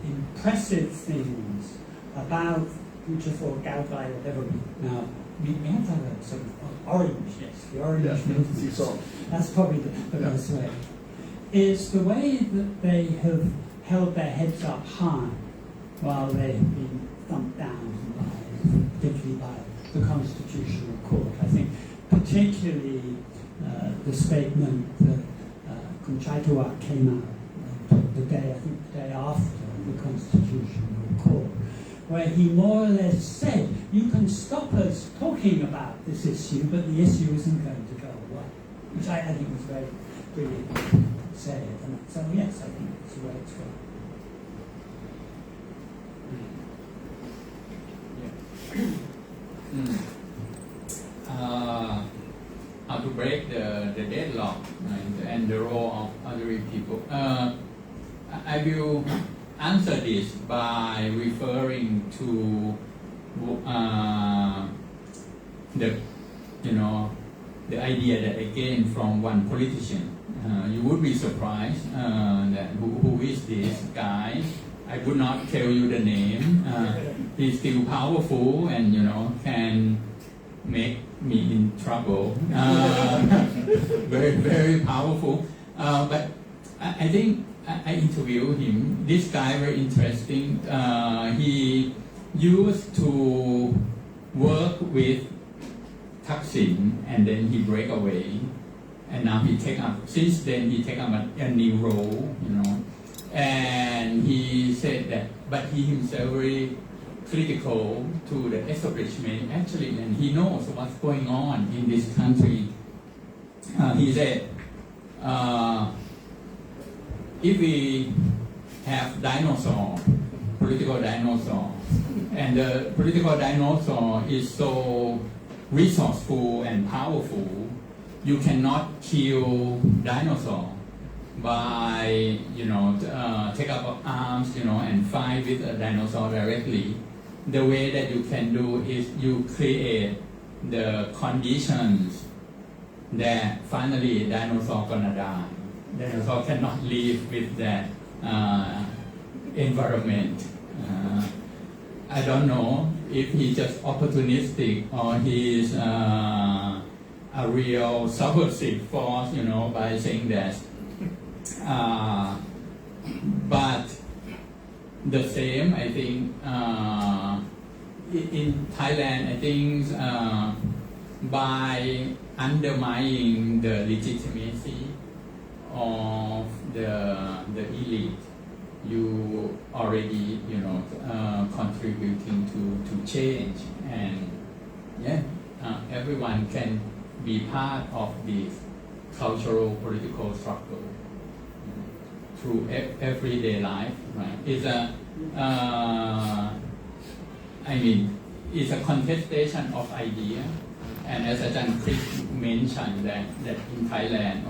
S3: impressive things about Future for Galgai, whatever we have to have a sort of orange, yes, the orange movement. That's probably the best way. Is the way that they have held their heads up high while they have been thumped down particularly by the Constitutional Court. I think particularly the statement that Kunchaituak came out the day after the Constitutional Court, where he more or less said, you can stop us talking about this issue, but the issue isn't going to go away, which I think was very brilliant to say it. And so yes, I think it's the way it's going.
S4: How to break the deadlock and the role of other people. I will answer this by referring to the idea that I gained from one politician. You would be surprised that who is this guy. I would not tell you the name. He's still powerful and can make me in trouble. Very, very powerful. But I think I interviewed him. This guy very interesting. He used to work with Thaksin and then he break away. And now since then he take up a new role, And he said that, but he himself very critical to the establishment actually, and he knows what's going on in this country. He said, if we have political dinosaur, and the political dinosaur is so resourceful and powerful, you cannot kill dinosaur by take up arms and fight with a dinosaur directly. The way that you can do is you create the conditions that finally dinosaur gonna die. Dinosaur cannot live with that environment. I don't know if he's just opportunistic or he's a real subversive force, by saying that. But the same, I think, in Thailand, I think by undermining the legitimacy of the elite, you already, contributing to change, and everyone can be part of this cultural political struggle through everyday life, right? It's a contestation of idea, and as Ajahn Chris mentioned that in Thailand,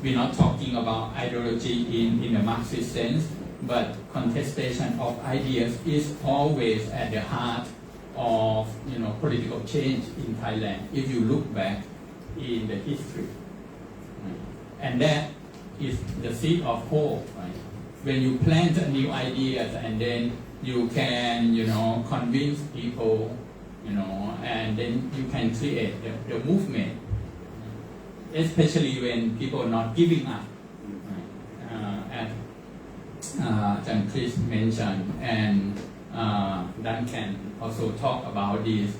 S4: we're not talking about ideology in a Marxist sense, but contestation of ideas is always at the heart of political change in Thailand. If you look back in the history, right? And that is the seed of hope, right? When you plant new ideas and then you can, convince people, and then you can create the movement, especially when people are not giving up, right? As John Chris mentioned, and Duncan also talk about this,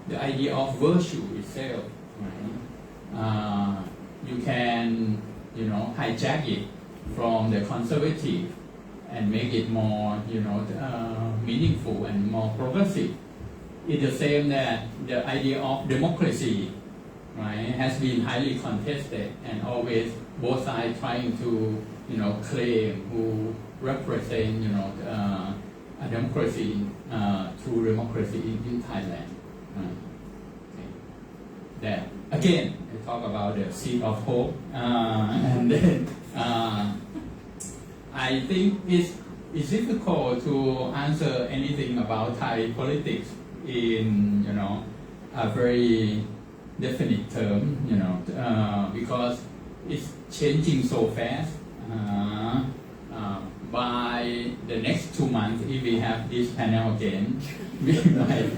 S4: the idea of virtue itself, right? You can, hijack it from the conservative and make it more, meaningful and more progressive. It's the same that the idea of democracy, right, has been highly contested, and always both sides trying to, claim who represent, a democracy, true democracy in Thailand. Right? That again, I talk about the seed of hope, and then I think it's difficult to answer anything about Thai politics in a very definite term, because it's changing so fast. By the next 2 months, if we have this panel again, we might,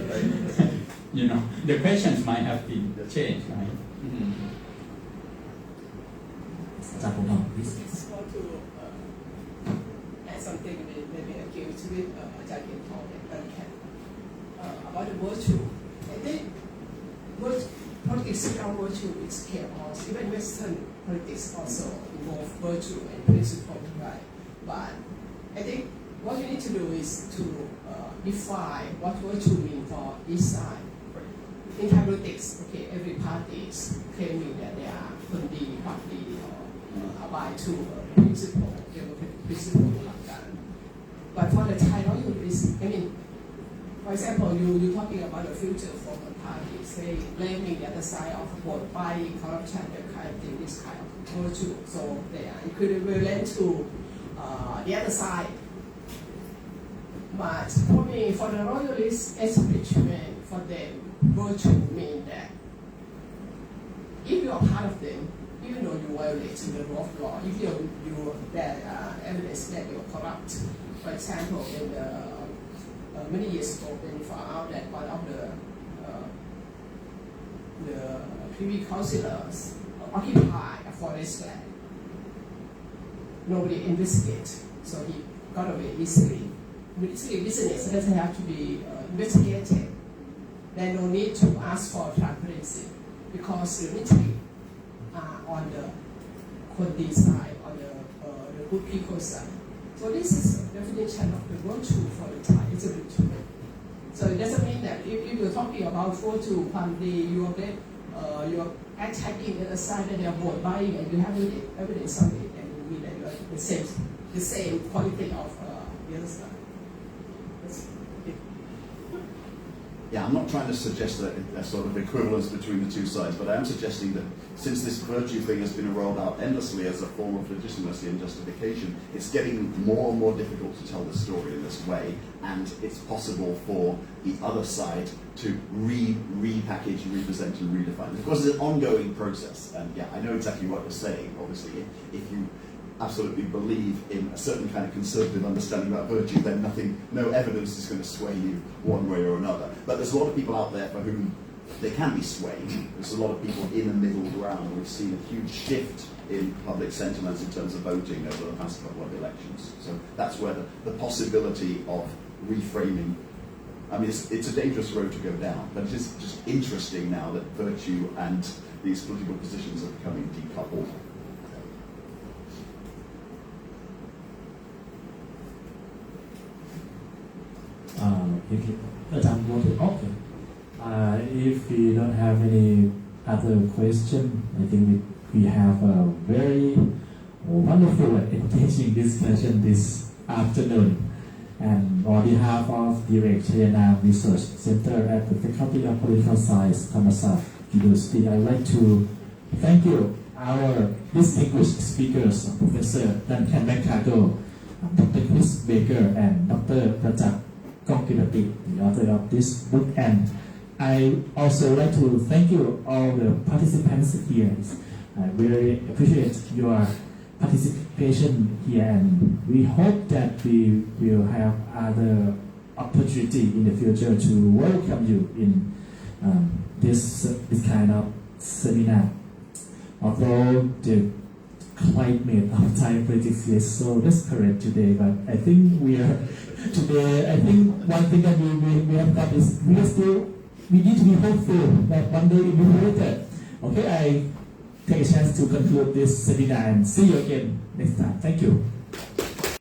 S4: the questions might have been changed, right?
S9: Please. Just want to add something, maybe agree with Ajahn Paul and Duncan about the virtue. I think politics without virtue is chaos. Even Western politics also involve virtue and principle, right? But I think what you need to do is to define what virtue means for each side. In Thai politics, every party is claiming that they areคนดี party or abide to principle, democratic principle. But for the Thai, For example, you're talking about the future for the party, say, blaming the other side of vote buying, corruption, that kind of thing, this kind of virtue. So they are equivalent to the other side. But for me, for the royalist establishment, for them, virtue means that if you are part of them, even though you violate the rule of law, if you there evidence that you are corrupt, for example, in the many years ago, when we found out that one of the privy councillors occupied a forest land, nobody investigated, so he got away easily. Military business doesn't have to be investigated. There's no need to ask for transparency because the military are on the Kondi side, on the good people side. So this is a definition of the virtue for the Thai establishment. So it doesn't mean that if you're talking about virtue, one day you're attacking the other side and they're vote buying and you have evidence of it, and you mean that you are the same quality of the other side.
S2: Yeah, I'm not trying to suggest that a sort of equivalence between the two sides, but I am suggesting that since this virtue thing has been rolled out endlessly as a form of legitimacy and justification, it's getting more and more difficult to tell the story in this way, and it's possible for the other side to repackage, represent, and redefine. Of course, it's an ongoing process, and yeah, I know exactly what you're saying. Obviously, if you absolutely believe in a certain kind of conservative understanding about virtue, then no evidence is going to sway you one way or another. But there's a lot of people out there for whom they can be swayed. There's a lot of people in the middle ground. We've seen a huge shift in public sentiments in terms of voting over the past couple of elections. So that's where the possibility of reframing, I mean, it's a dangerous road to go down, but it is just interesting now that virtue and these political positions are becoming decoupled.
S1: If we don't have any other question, I think we have a very wonderful and engaging discussion this afternoon. And on behalf of Direk Research Center at the Faculty of Political Science, Thammasat University, I'd like to thank you, our distinguished speakers, Professor Duncan McCargo, Dr. Chris Baker, and Dr. Prajak Kongkirati, the author of this book. And I also like to thank you all the participants here. I really appreciate your participation here, and we hope that we will have other opportunity in the future to welcome you in this kind of seminar. Although the climate of Thai politics is so desperate today, but I think we are today. I think one thing that we have got is we need to be hopeful that one day it will be better. Okay, I take a chance to conclude this seminar and see you again next time. Thank you.